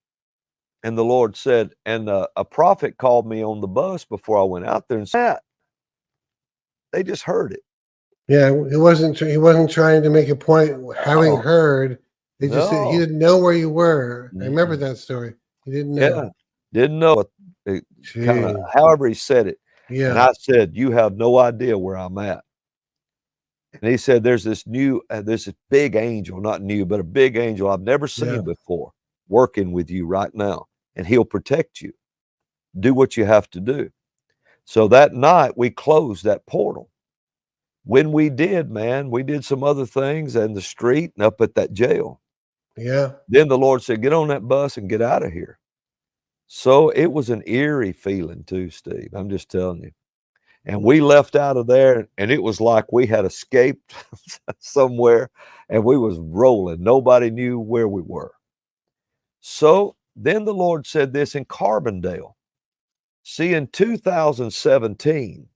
And the Lord said, and a prophet called me on the bus before I went out there and said, they just heard it. Yeah, he wasn't trying to make a point having Oh, heard. He just he no. didn't know where you were. I remember Mm-mm. that story. He didn't Yeah. know. Didn't know it. It kind of, Gee. however he said it. And Yeah, I said, "You have no idea where I'm at." And he said, "There's this big angel, not new, but a big angel I've never yeah, seen before, working with you right now, and he'll protect you. Do what you have to do." So that night we closed that portal. When we did, man, we did some other things in the street and up at that jail. yeah, Then the Lord said, "Get on that bus and get out of here." So it was an eerie feeling too, Steve. I'm just telling you. And we left out of there, and it was like we had escaped somewhere, and we was rolling. Nobody knew where we were. So then the Lord said this in Carbondale. See, in 2017,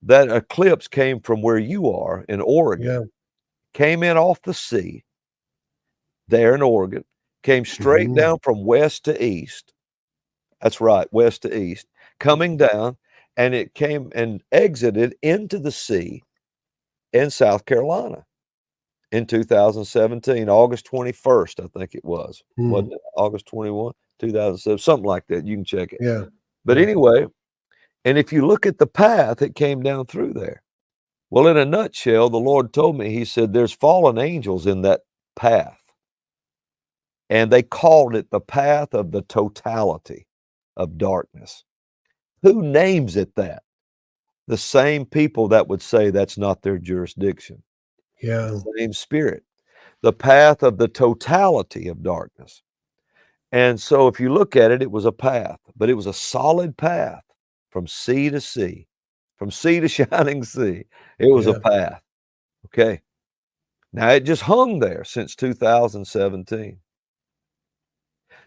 that eclipse came from where you are in Oregon, yeah. came in off the sea there in Oregon, came straight Mhm, down from west to east. That's right, west to east, coming down, and it came and exited into the sea in South Carolina in 2017, August 21st, I think it was. mhm. Wasn't it? August 21, 2007, something like that. You can check it. Yeah, But yeah, anyway, and if you look at the path, it came down through there. Well, in a nutshell, the Lord told me, He said, there's fallen angels in that path. And they called it the path of the totality of darkness. Who names it that? The same people that would say that's not their jurisdiction. yeah, Same spirit. The path of the totality of darkness. And so if you look at it, it was a path, but it was a solid path from sea to sea, from sea to shining sea. It was a yeah. path. Okay. Now it just hung there since 2017.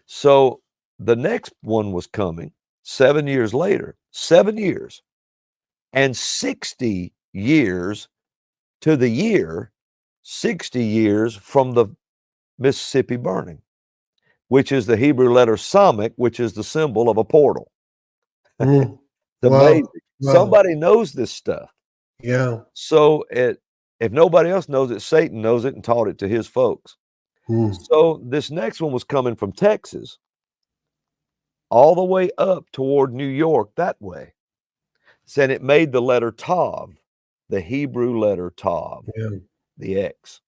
So the next one was coming 7 years later, 7 years, and 60 years to the year, 60 years from the Mississippi burning, which is the Hebrew letter Samech, which is the symbol of a portal. Mhm. It's amazing. Wow, wow. Somebody knows this stuff. Yeah. So if nobody else knows it, Satan knows it and taught it to his folks. Mm. So this next one was coming from Texas all the way up toward New York that way. Said it made the letter Tav, the Hebrew letter Tav, Yeah. the X.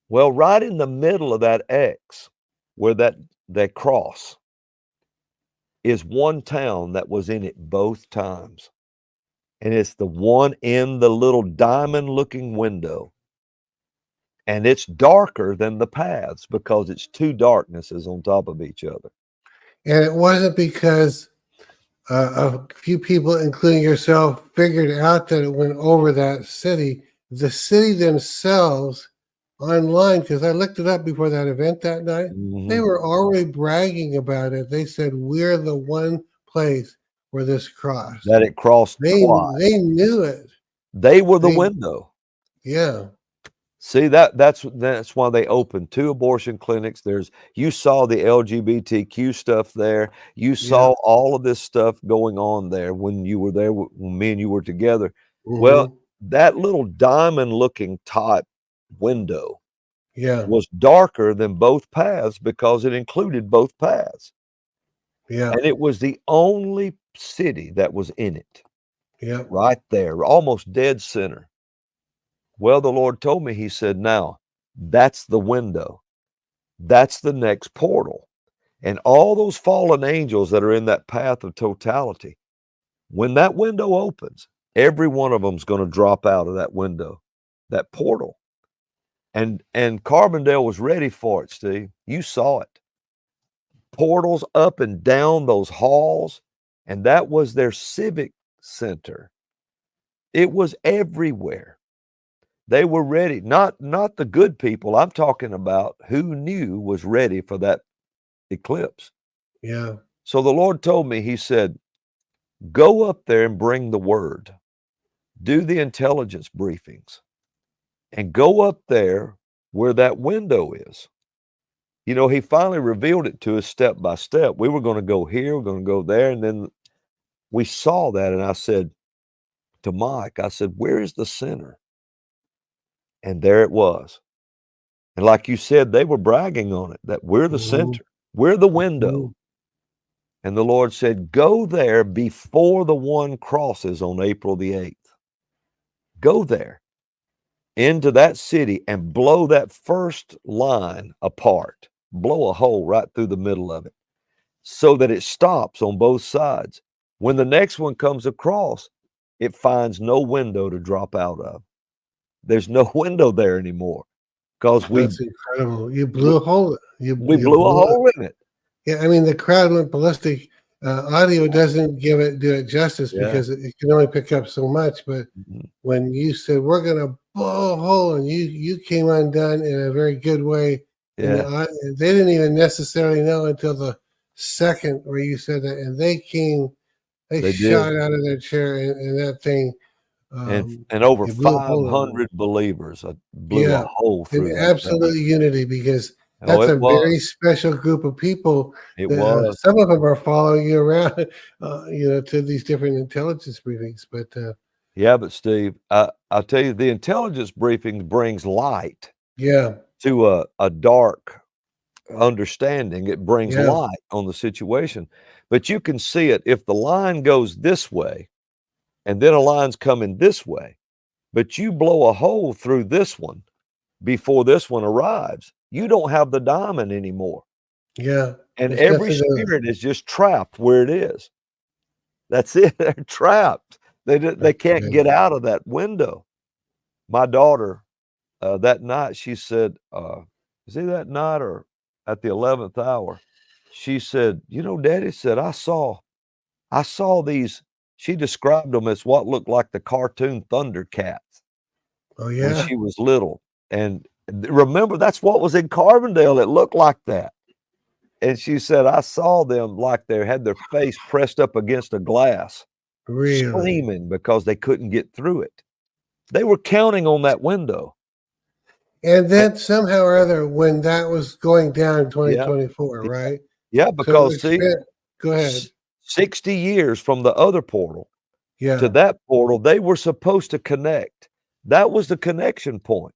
Well, right in the middle of that X, where that cross is one town that was in it both times. And it's the one in the little diamond-looking window. And it's darker than the paths because it's two darknesses on top of each other. And it wasn't because a few people, including yourself, figured out that it went over that city. The city themselves online, because I looked it up before that event that night, they Mhm. were already bragging about it. They said, "We're the one place where this crossed." That it crossed They twice. knew it. They were the They window. Yeah, See, that's why they opened 2 abortion clinics. You saw the LGBTQ stuff there. You yeah. saw all of this stuff going on there when you were there, when me and you were together. Well, Hmm. that little diamond-looking type window Yeah, was darker than both paths because it included both paths, yeah, and it was the only city that was in it, yeah, right there, almost dead center. Well, the Lord told me, He said, "Now, that's the window. That's the next portal." And all those fallen angels that are in that path of totality, when that window opens, every one of them's gonna drop out of that window, that portal. And Carbondale was ready for it, Steve. You saw it. Portals up and down those halls, and that was their civic center. It was everywhere. They were ready, not the good people. I'm talking about who knew was ready for that eclipse. yeah, So the Lord told me, He said, "Go up there and bring the word. Do the intelligence briefings and go up there where that window is." You know, He finally revealed it to us step by step. We were going to go here, we're going to go there. And then we saw that. And I said, to Mike, I said, "Where is the center?" And there it was. And like you said, they were bragging on it, that we're the Mhm. center, we're the window. Mhm. And the Lord said, "Go there before the one crosses on April the 8th. Go there into that city and blow that first line apart. Blow a hole right through the middle of it so that it stops on both sides. When the next one comes across, it finds no window to drop out of. There's no window there anymore because That's incredible. You blew we a hole. we You blew a blew it. hole in it." Yeah, I mean the crowd went ballistic. Audio doesn't do it justice Yeah. because it can only pick up so much. But Mhm. when you said we're gonna blow a hole, and you came undone in a very good way, and Yeah, they didn't even necessarily know until the second where you said that, and they they did. shot out of their chair, and that thing, And over it blew a hole in them. 500 believers blew a Yeah, hole in through that thing. absolute unity because Oh, that's it a very was. special group of people. It That, was. some of them are following you around, to these different intelligence briefings. But Yeah, but Steve, I'll tell you, the intelligence briefing brings light yeah, to a dark understanding. It brings yeah, light on the situation. But you can see it if the line goes this way and then a line's coming this way, but you blow a hole through this one before this one arrives, you don't have the diamond anymore. yeah. And There's every nothing to. spirit is just trapped where it is. That's it. They're trapped. They That's can't good. get out of that window. My daughter, that night, she said, "Is it that night or at the 11th hour?" She said, "You know, Daddy," said, I saw these." She described them as what looked like the cartoon Thundercats Oh when yeah, she was little. And remember, that's what was in Carbondale. It looked like that. And she said, "I saw them like they had their face pressed up against a glass, really. screaming because they couldn't get through it." They were counting on that window. And And then somehow or other, when that was going down in yeah, 2024, yeah, right? yeah, So because see, expand. Go ahead. s 60 years from the other portal to Yeah. that portal, they were supposed to connect. That was the connection point.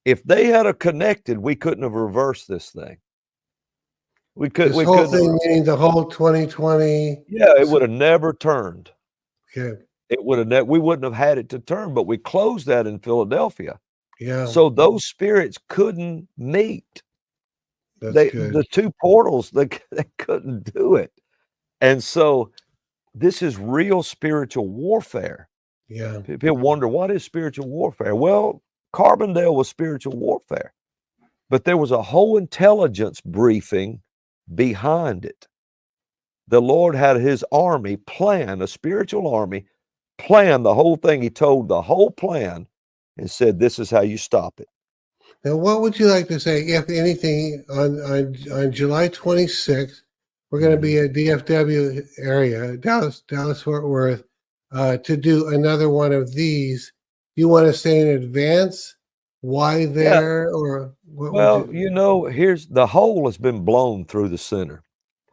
If they had a connected, we couldn't have reversed this thing. This We whole couldn't have thing, meaning the whole 2020. yeah, it So, would have never turned. okay. It would have we wouldn't have had it to turn, but we closed that in Philadelphia. Yeah, So those spirits couldn't meet. that's They good. the 2 portals, they couldn't do it. And so this is real spiritual warfare. Yeah. People wonder, what is spiritual warfare? Well, Carbondale was spiritual warfare, but there was a whole intelligence briefing behind it. The Lord had his army plan, a spiritual army, plan the whole thing. He told the whole plan and said, "This is how you stop it." Now, what would you like to say, if anything, on July 26th? We're going to Mhm. be at DFW area, Dallas Fort Worth, to do another one of these. You want to say in advance why Yeah. there, or what would Well, you? you know, here's the hole has been blown through the center.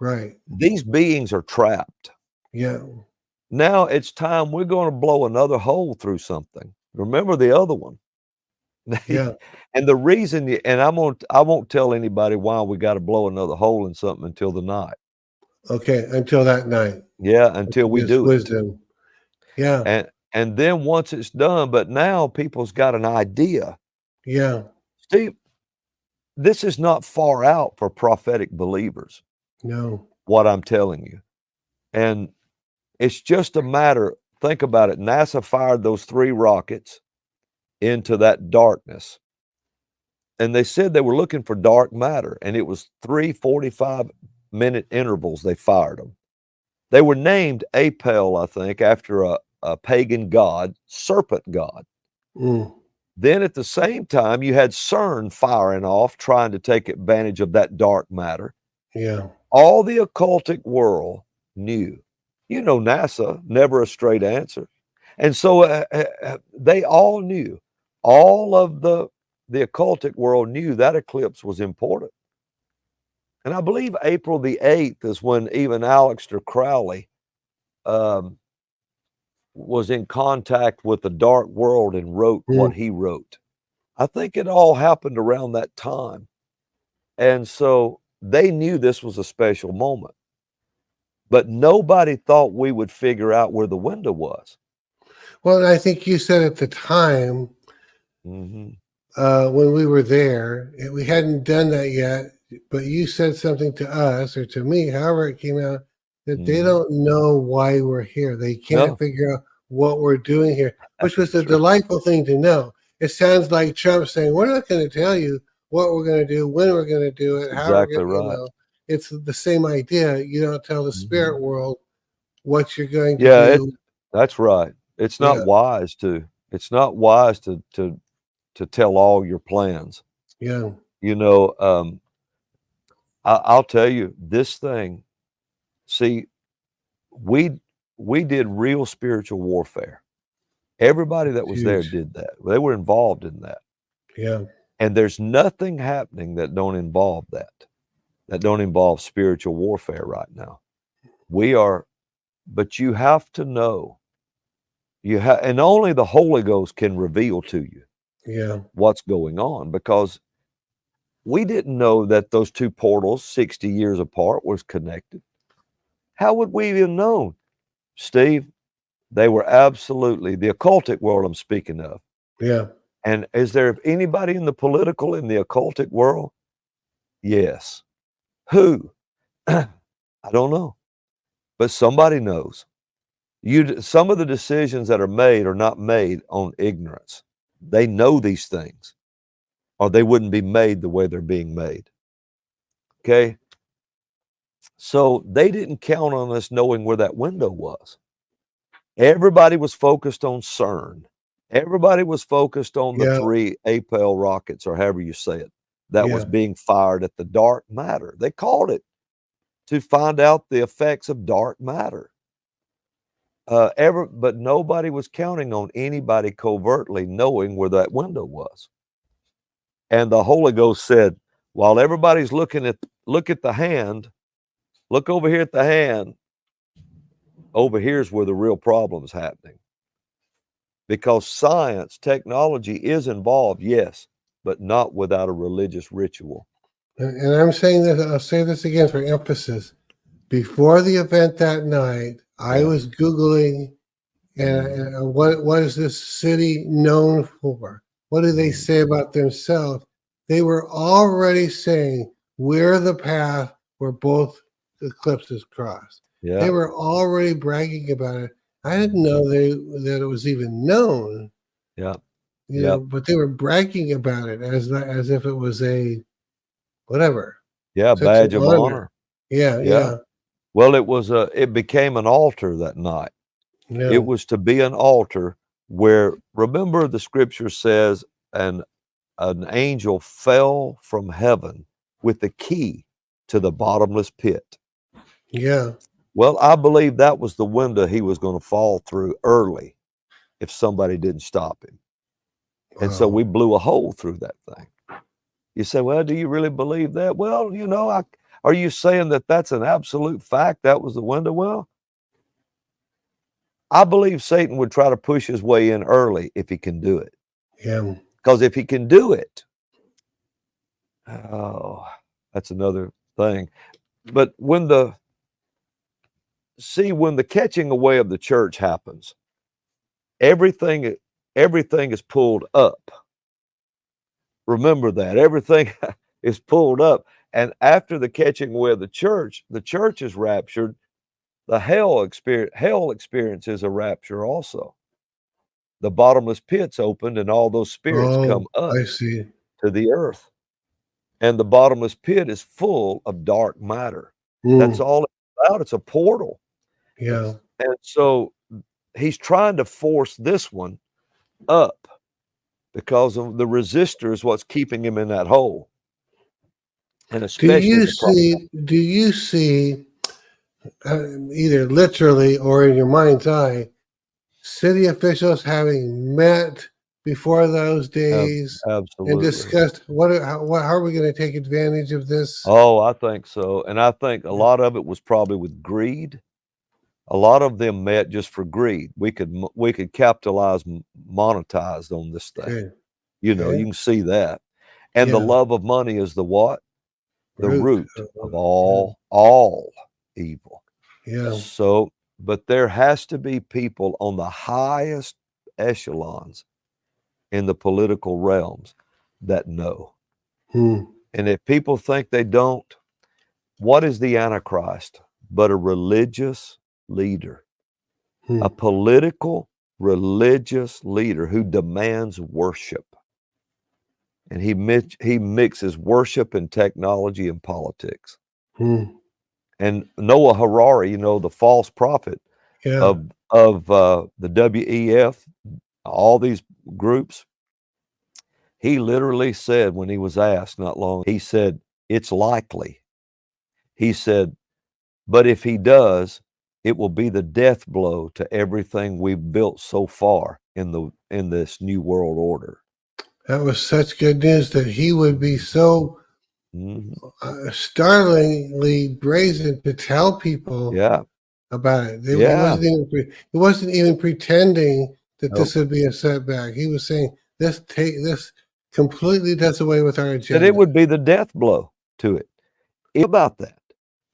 Right. These beings are trapped. Yeah. Now it's time we're going to blow another hole through something. Remember the other one. Yeah. And the reason, and I won't tell anybody why we got to blow another hole in something until the night. Okay. Until that night. Yeah, until we This do it. wisdom. Yeah. And then once it's done, but now people's got an idea. Yeah. Steve, this is not far out for prophetic believers, No. what I'm telling you. And it's just a matter, think about it. NASA fired those 3 rockets into that darkness. And they said they were looking for dark matter, and it was 3 45-minute intervals they fired them. They were named Apel, I think, after a pagan god, serpent god. Mm. Then at the same time, you had CERN firing off, trying to take advantage of that dark matter. Yeah. All the occultic world knew. You know, NASA, never a straight answer. And so they all knew. All of the occultic world knew that eclipse was important. And I believe April the 8th is when even Aleister Crowley um, was in contact with the dark world and wrote what Mm. he wrote. I think it all happened around that time. And so they knew this was a special moment, but nobody thought we would figure out where the window was. Well, and I think you said at the time Hmm. when we were there, we hadn't done that yet, but you said something to us or to me, however it came out, that they Hmm. don't know why we're here. They can't No, figure out what we're doing here, which was a that's right. delightful thing to know. It sounds like Trump saying, "We're not going to tell you what we're going to do, when we're going to do it, how we're Exactly going to," right. it's the same idea. You don't tell the Hmm. spirit world what you're going to Yeah, do. that's right. It's Yeah, not wise to. It's not wise to tell all your plans. yeah, You know, I'll tell you this thing. See, we we did real spiritual warfare. Everybody that was there huge. did that. They were involved in that. Yeah, And there's nothing happening that don't involve that. That don't involve spiritual warfare right now. We are, but you have to know. You have, and only the Holy Ghost can reveal to you yeah, what's going on, because we didn't know that those two portals 60 years apart was connected. How would we even know, Steve? They were absolutely the occultic world I'm speaking of. yeah, And is there anybody in the political, in the occultic world? Yes. Who? I don't know, but somebody knows. Some of the decisions that are made are not made on ignorance. They know these things, or they wouldn't be made the way they're being made. Okay? So they didn't count on us knowing where that window was. Everybody was focused on CERN. Everybody was focused on the yeah, three APEL rockets, or however you say it, that was yeah. being fired at the dark matter. They called it to find out the effects of dark matter. But nobody was counting on anybody covertly knowing where that window was. And the Holy Ghost said, while everybody's look at the hand, look over here at the hand. Over here's where the real problem is happening. Because science, technology is involved, yes, but not without a religious ritual. And I'm saying this, I'll say this again for emphasis. Before the event that night, I Yeah. was Googling Mhm. and what is this city known for? What do they Mhm. say about themselves? They were already saying we're the path where both eclipses cross. They Yeah. were already bragging about it. I didn't Mhm. know that it was even known, Yeah. Yeah. but they were bragging about it as if it was a whatever, Yeah. such an Badge of honor. honor. Yeah, Yeah. yeah, Well, it became an altar that night. yeah, It was to be an altar where, remember, the scripture says, an angel fell from heaven with the key to the bottomless pit. yeah. Well, I believe that was the window he was going to fall through early if somebody didn't stop him. And so Wow. we blew a hole through that thing. You say, well, do you really believe that? Well, are you saying that that's an absolute fact? That was the window? Well, I believe Satan would try to push his way in early if he can do it. Yeah. Because if he can do it, oh, that's another thing. But when the catching away of the church happens, everything everything is pulled up. Remember that. Everything is pulled up. And after the catching away of the church is raptured. The hell experiences a rapture also. The bottomless pit's opened and all those spirits come Oh, up I see. to the earth. And the bottomless pit is full of dark matter. That's Mm, all it's about. It's a portal. yeah. And so he's trying to force this one up because of the resistor is what's keeping him in that hole. And especially the Do you see, either literally or in your mind's eye, city officials having met before those days and absolutely. discussed how are we going to take advantage of this? Oh, I think so. And I think a lot of it was probably with greed. A lot of them met just for greed. We could capitalize, monetize on this thing. Okay. You know, Okay. you can see that. And the Yeah. love of money is the what? The root of Yeah. all evil. Yeah. So, but there has to be people on the highest echelons in the political realms that know. Hmm. And if people think they don't, what is the Antichrist but a religious leader, Hmm. a political religious leader who demands worship? And he mixes worship and technology and politics. Hmm. And Noah Harari, you know, the false prophet Yeah. of the WEF, all these groups, he literally said when he was asked not long, he said, it's likely. He said, but if he does, it will be the death blow to everything we've built so far in this new world order. That was such good news that he would be so startlingly brazen to tell people Yeah. about it. Yeah. He wasn't even pretending that Nope. this would be a setback. He was saying this completely does away with our That agenda. it would be the death blow to it. Think about that.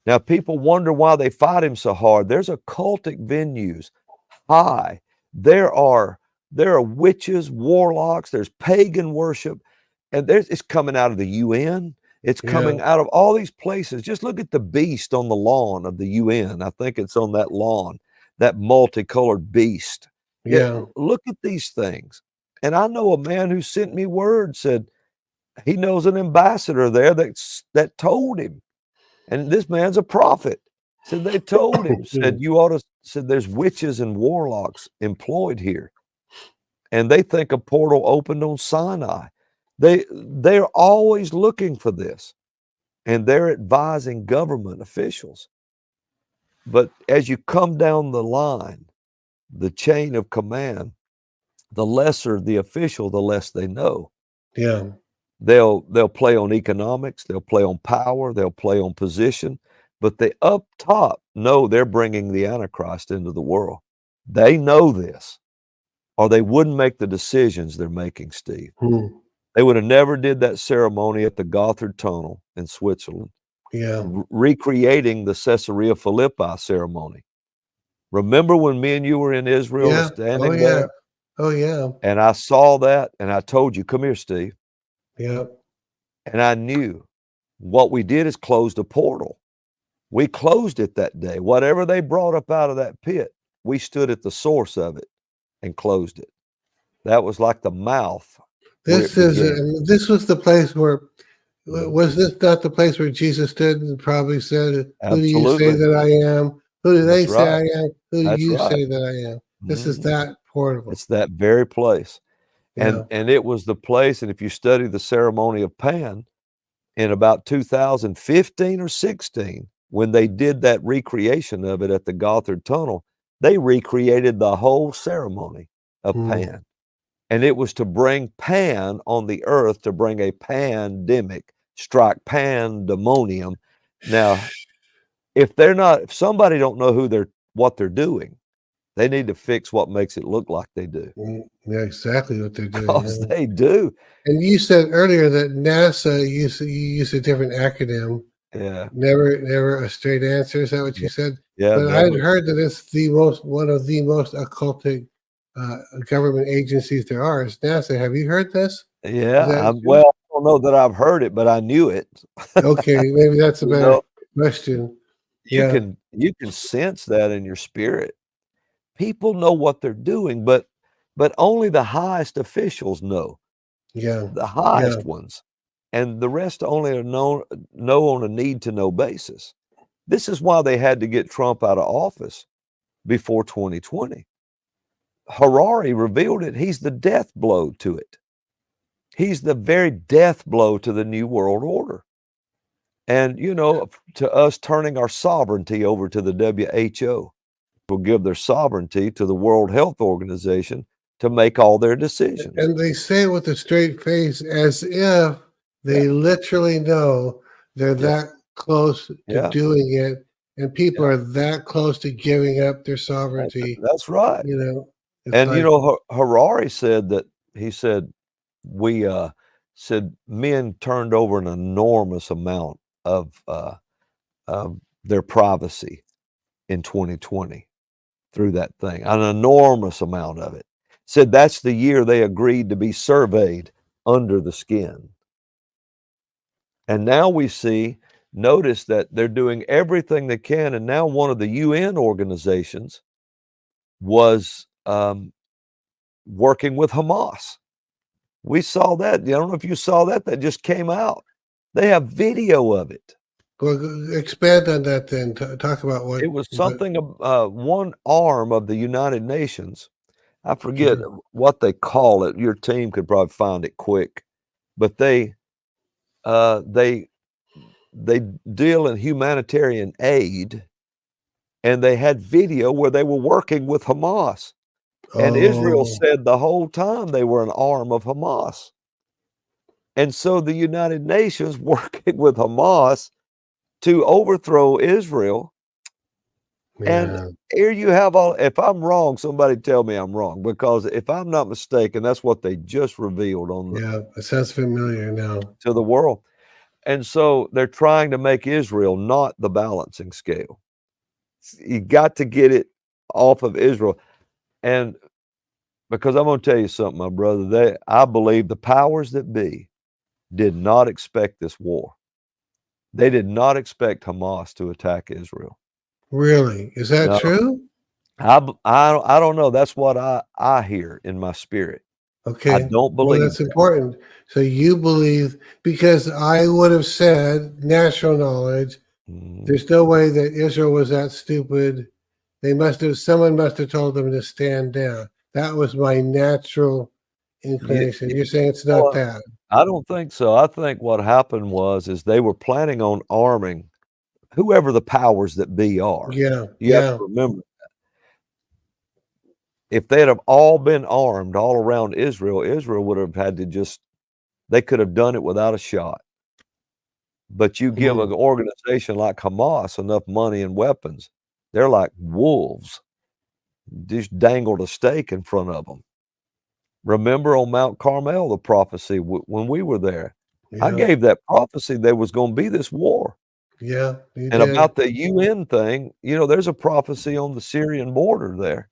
Now, people wonder why they fight him so hard. There's occultic venues high. There are witches, warlocks. There's pagan worship, and it's coming out of the UN. It's coming out of all these places. Just look at the beast on the lawn of the UN. I think it's on that lawn, that multicolored beast. Yeah. Look at these things. And I know a man who sent me word, said he knows an ambassador there that told him. And this man's a prophet. Said they told him, said said there's witches and warlocks employed here. And they think a portal opened on Sinai. They're always looking for this. And they're advising government officials. But as you come down the line, the chain of command, the lesser the official, the less they know. Yeah. They'll play on economics, they'll play on power, they'll play on position, but the up top know they're bringing the Antichrist into the world. They know this, or they wouldn't make the decisions they're making, Steve. Hmm. They would have never did that ceremony at the Gotthard Tunnel in Switzerland, Yeah. recreating the Caesarea Philippi ceremony. Remember when me and you were in Israel Yeah. Oh standing yeah. there? Oh yeah. And I saw that, and I told you, come here, Steve. Yeah. And I knew what we did is closed a portal. We closed it that day. Whatever they brought up out of that pit, we stood at the source of it and closed it. That was like the mouth where it began. This was the place where, was this not the place where Jesus stood and probably said, "Who do you say Absolutely. that I am? Who do they That's say right. I am? Who do That's you right. say that I am?" This is that portable. It's that very place. Yeah. And it was the place, and if you study the ceremony of Pan in about 2015 or 16, when they did that recreation of it at the Gotthard Tunnel, they recreated the whole ceremony of Pan. And it was to bring Pan on the earth, to bring a pandemic, strike pandemonium. Now, if somebody don't know what they're doing, they need to fix what makes it look like they do. Yeah, exactly what they're doing. Because they do. And you said earlier that NASA used a different acronym. Yeah. Never a straight answer. Is that what you said? Yeah. But I'd heard that it's one of the most occultic government agencies there are. Is NASA? Have you heard this? Yeah. Well, I don't know that I've heard it, but I knew it. Okay, maybe that's a better question. You can sense that in your spirit. People know what they're doing, but only the highest officials know. Yeah. The highest ones. And the rest only know on a need to know basis. This is why they had to get Trump out of office before 2020. Harari revealed it. He's the death blow to it. He's the very death blow to the New World Order. And, to us turning our sovereignty over to the WHO will give their sovereignty to the World Health Organization to make all their decisions. And they say it with a straight face as if they literally know they're that close to doing it and people are that close to giving up their sovereignty. That's right. You know, it's And like, Harari said that he said we said men turned over an enormous amount of their privacy in 2020 through that thing, an enormous amount of it. Said that's the year they agreed to be surveyed under the skin. And now we see, notice that they're doing everything they can. And now one of the UN organizations was working with Hamas. We saw that. I don't know if you saw that. That just came out. They have video of it. well, expand on that then. Talk about what It was something, one arm of the United Nations. I forget what they call it. Your team could probably find it quick. But they deal in humanitarian aid, and they had video where they were working with Hamas. And Israel said the whole time they were an arm of Hamas. And so the United Nations working with Hamas to overthrow Israel. And here you have all, if I'm wrong, somebody tell me I'm wrong, because if I'm not mistaken, that's what they just revealed on it sounds familiar now to the world. And so they're trying to make Israel not the balancing scale. You got to get it off of Israel. And because I'm going to tell you something, my brother, I believe the powers that be did not expect this war. They did not expect Hamas to attack Israel. Really? Is that true? I don't know. That's what I hear in my spirit. Okay. I don't believe that's important. So you believe, because I would have said national knowledge, there's no way that Israel was that stupid. Someone must have told them to stand down. That was my natural inclination. You're saying it's not that? I don't think so. I think what happened is they were planning on arming whoever the powers that be are. You have to remember, if they'd have all been armed all around Israel, Israel would have had to they could have done it without a shot. But you give an organization like Hamas enough money and weapons, they're like wolves. Just dangled a stake in front of them. Remember on Mount Carmel, the prophecy when we were there? I gave that prophecy there was going to be this war. Yeah, you and did. About the UN thing, there's a prophecy on the Syrian border there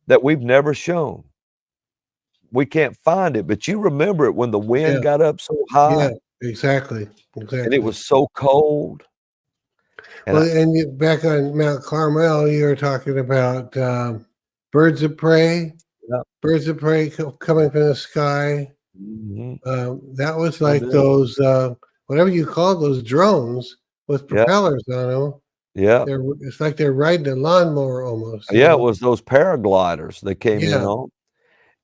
that we've never shown. We can't find it, but you remember it when the wind got up so high. Yeah, exactly. And it was so cold. And back on Mount Carmel, you were talking about birds of prey. Birds of prey coming from the sky. That was like those, whatever you call those drones with propellers on them. Yeah. It's like they're riding a lawnmower almost. Yeah, it was those paragliders that came in on.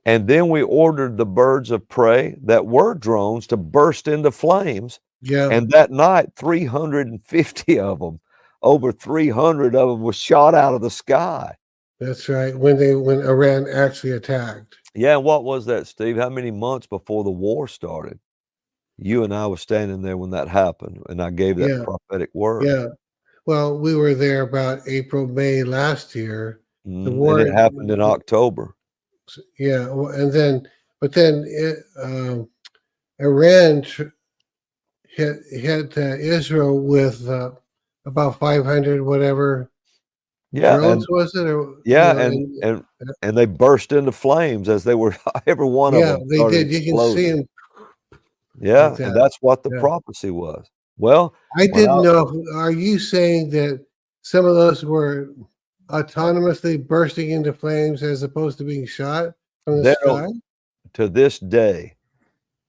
And then we ordered the birds of prey that were drones to burst into flames. And that night, 350 of them, over 300 of them was shot out of the sky. That's right. When Iran actually attacked. Yeah. And what was that, Steve? How many months before the war started? You and I were standing there when that happened, and I gave that prophetic word. Yeah. Well, we were there about April, May last year. The war, and it happened in October. Yeah. But then Iran hit Israel with about 500 whatever drones, was it? Or, and they burst into flames as they were, every one of them. Yeah, they did. You can see them. Yeah, and that's what the prophecy was. Well, I didn't know. Are you saying that some of those were autonomously bursting into flames as opposed to being shot from the sky? To this day,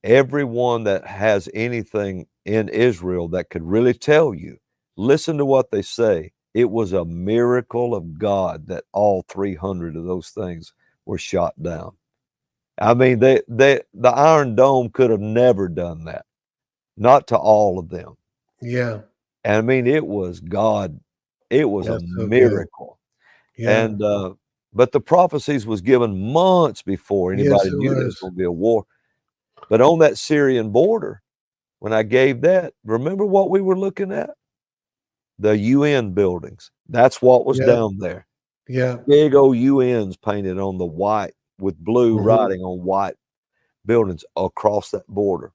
everyone that has anything in Israel that could really tell you, listen to what they say. It was a miracle of God that all 300 of those things were shot down. I mean, the Iron Dome could have never done that. Not to all of them. Yeah. And I mean, it was God. It was a miracle. And but the prophecies was given months before anybody knew there was going to be a war. But on that Syrian border, when I gave that, remember what we were looking at? the UN buildings. That's what was Yeah. down there. Yeah. Big old UNs painted on the white with blue Mhm. writing on white buildings across that border.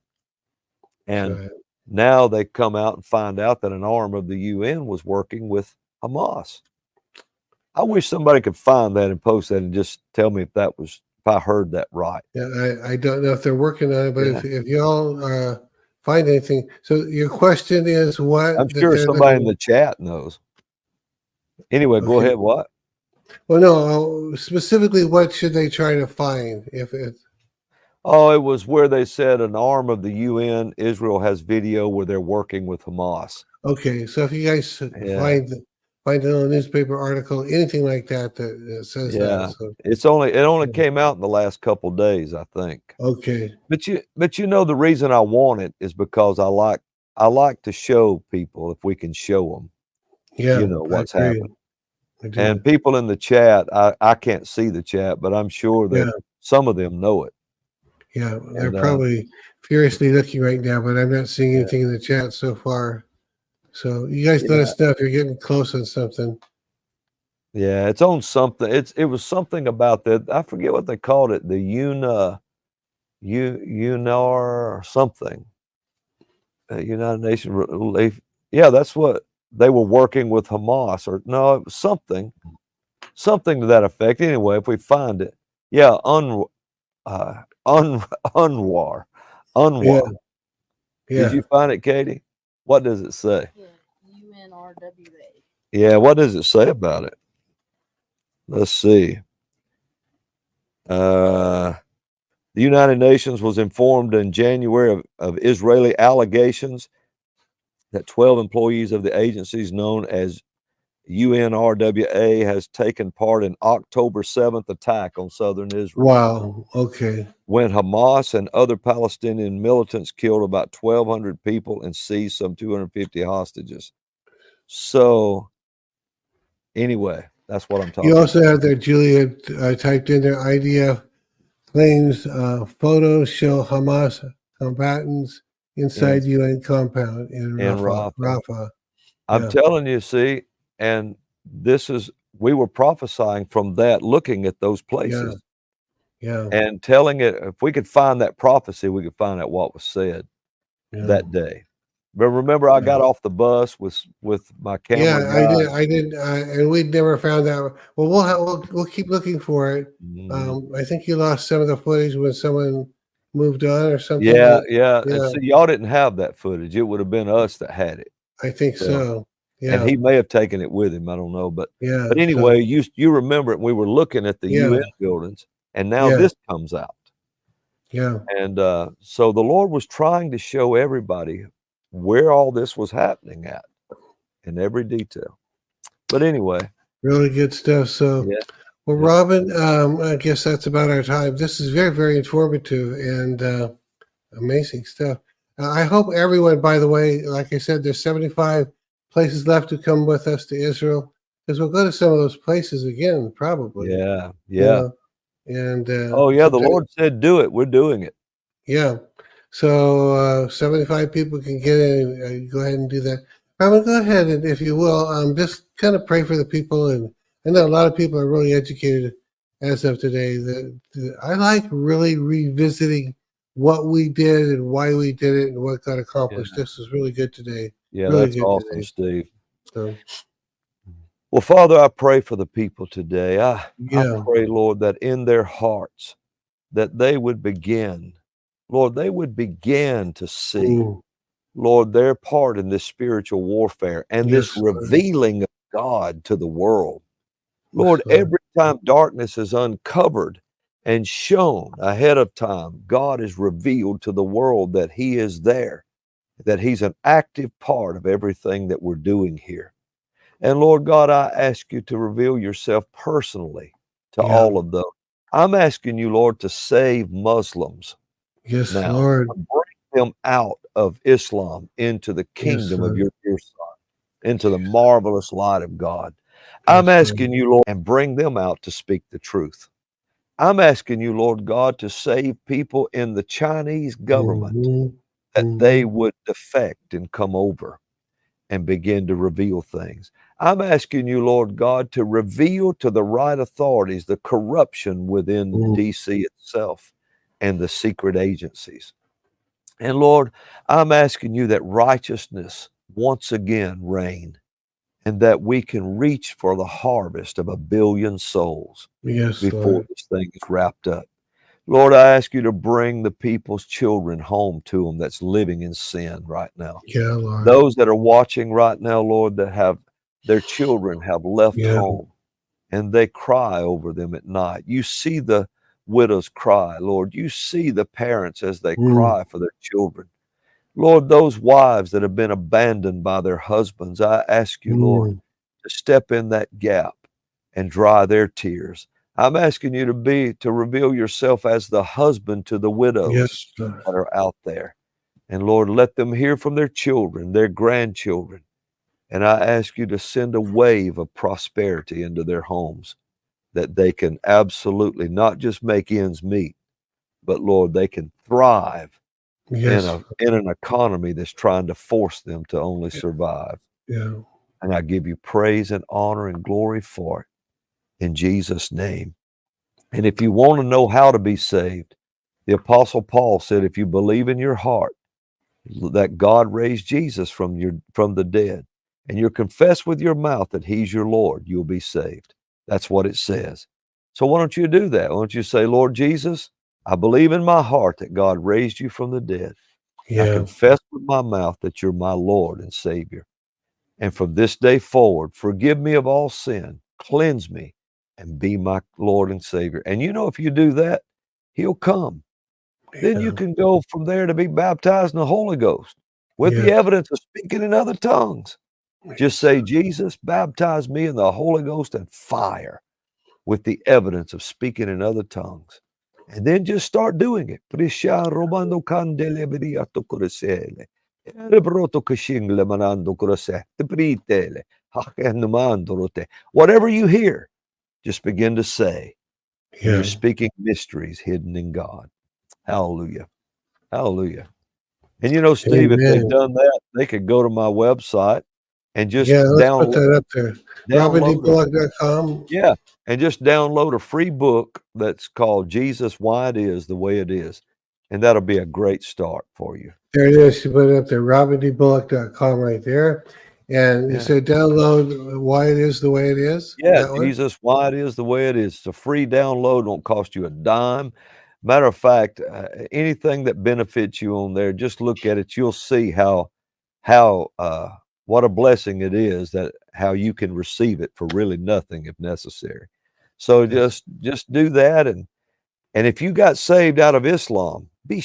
And Right. now they come out and find out that an arm of the UN was working with Hamas. I wish somebody could find that and post that and just tell me if I heard that right. Yeah, I don't know if they're working on it, but Yeah. if y'all find anything, so your question is what I'm that sure they're somebody in looking. the chat knows. Anyway, go Okay. ahead. What? Well, no, specifically, what should they try to find if it? Oh, it was where they said an arm of the UN, Israel has video where they're working with Hamas. Okay, so if you guys Yeah. find a little newspaper article, anything like that that says that. Yeah. So It only came out in the last couple days, I think. okay, But you know the reason I want it is because I like to show people if we can show them, yeah, you know, I what's agree. happening. I And do. people in the chat, I can't see the chat, but I'm sure Yeah, that some of them know it. yeah, they're And probably furiously looking right now, but I'm not seeing yeah, anything in the chat so far. So you guys let yeah, us know if you're getting close on something. yeah, it's on something. It was something about that. I forget what they called it, the UNAR or something. United Nations Relief. Yeah, that's what they were working with Hamas, or no, it was something to that effect. Anyway, if we find it, yeah, uh, un, UNWAR, Yeah, UNWA. Did yeah. you find it, Katie? What does it say? Yeah, UNRWA. Yeah, what does it say about it? Let's see. The United Nations was informed in January of Israeli allegations that 12 employees of the agencies known as UNRWA has taken part in October 7th attack on southern Israel, Wow. Okay. when Hamas and other Palestinian militants killed about 1,200 people and seized some 250 hostages. So, anyway, that's what I'm talking You about. also have there, Julia typed in there, IDF claims photos show Hamas combatants In, inside UN compound in in Rafah. Rafah. Rafah. I'm Yeah. telling you, see, and we were prophesying from that, looking at those Yeah. places Yeah. and telling it. If we could find that prophecy, we could find out what was said Yeah. that day. But remember, I Yeah. got off the bus with my camera Yeah, I guy. did. I did, and we'd never found that. Well, we'll keep looking for it. Mhm. I think you lost some of the footage when someone moved on or something. Yeah, yeah, and Yeah, see, y'all didn't have that footage. It would have been us that had it. I think So, so. and Yeah, he may have taken it with him. I don't know, yeah. but So anyway, you remember it. We were looking at the yeah, UN buildings, and now yeah, this comes out. yeah. And so the Lord was trying to show everybody where all this was happening at in every detail. But anyway, Really good stuff. So, yeah, well, yeah, Robin, I guess that's about our time. This is very, very informative and amazing stuff. I hope everyone, by the way, like I said, there's 75 places left to come with us to Israel because we'll go to some of those places again, probably. yeah, You yeah. know, and Oh, yeah, the sometimes, Lord said, do it. We're doing it. yeah. So 75 people can get in. Go ahead and do that. Robin, go ahead and, if you will, just kind of pray for the people. And I know a lot of people are really educated as of today. I like really revisiting what we did and why we did it and what got accomplished. Yeah, This was really good today. yeah, Really that's good awesome, today. Steve. So Well, Father, I pray for the people today. I yeah. pray, Lord, that in their hearts, that they would begin, Lord, they would begin to see, Mm. Lord, their part in this spiritual warfare and this Yes, Lord. revealing of God to the world. Yes, Lord, Lord. every time darkness is uncovered and shown ahead of time, God is revealed to the world that He is there, that He's an active part of everything that we're doing here. And Lord God, I ask you to reveal yourself personally to Yeah. all of them. I'm asking you, Lord, to save Muslims Yes, now, Lord. and bring them out of Islam into the Yes, kingdom of Lord. your dear Son, into the marvelous light of God. I'm Yes, Lord. asking you, Lord, and bring them out to speak the truth. I'm asking you, Lord God, to save people in the Chinese government, Hmm. that Hmm. they would defect and come over. and begin to reveal things. I'm asking you, Lord God, to reveal to the right authorities the corruption within DC itself and the secret agencies. And Lord, I'm asking you that righteousness once again reign, and that we can reach for the harvest of 1 billion souls Yes, before Lord. this thing is wrapped up. Lord, I ask you to bring the people's children home to them that's living in sin right now. Yeah, Lord. Those that are watching right now, Lord, that have their children have left Yeah. home and they cry over them at night. You see the widows cry, Lord. You see the parents as they cry for their children. Lord, those wives that have been abandoned by their husbands, I ask you, Lord, to step in that gap and dry their tears. I'm asking you to reveal yourself as the husband to the widows Yes, Lord. that are out there. And Lord, let them hear from their children, their grandchildren. And I ask you to send a wave of prosperity into their homes, that they can absolutely not just make ends meet, but Lord, they can thrive Yes. in an economy that's trying to force them to only survive. Yeah. And I give you praise and honor and glory for it in Jesus' name. And if you want to know how to be saved, the Apostle Paul said, if you believe in your heart that God raised Jesus from the dead, and you confess with your mouth that he's your Lord, you'll be saved. That's what it says. So why don't you do that? Why don't you say, Lord Jesus, I believe in my heart that God raised you from the dead. I Yeah. confess with my mouth that you're my Lord and Savior. And from this day forward, forgive me of all sin, cleanse me, and be my Lord and Savior. And you know, if you do that, he'll come. Then you Yeah. can go from there to be baptized in the Holy Ghost with the Yes. evidence of speaking in other tongues. Just say, Jesus, baptize me in the Holy Ghost and fire with the evidence of speaking in other tongues. And then just start doing it. Whatever you hear, just begin to say, and you're Yeah. speaking mysteries hidden in God. Hallelujah. Hallelujah. And you know, Steve, if they've Amen. done that, they could go to my website and just Yeah, let's put that up there. download a RobinDBullock.com. yeah, and just download a free book that's called Jesus Why It Is the Way It Is. And that'll be a great start for you. There it is. You put it up there, RobinDBullock.com right there. And you Yeah. said download Why It Is the Way It Is. Yeah, That one? Jesus Why It Is the Way It Is. It's a free download, won't cost you a dime. Matter of fact, anything that benefits you on there, just look at it. You'll see how what a blessing it is, that how you can receive it for really nothing if necessary. So Yes. just do that, and if you got saved out of Islam, be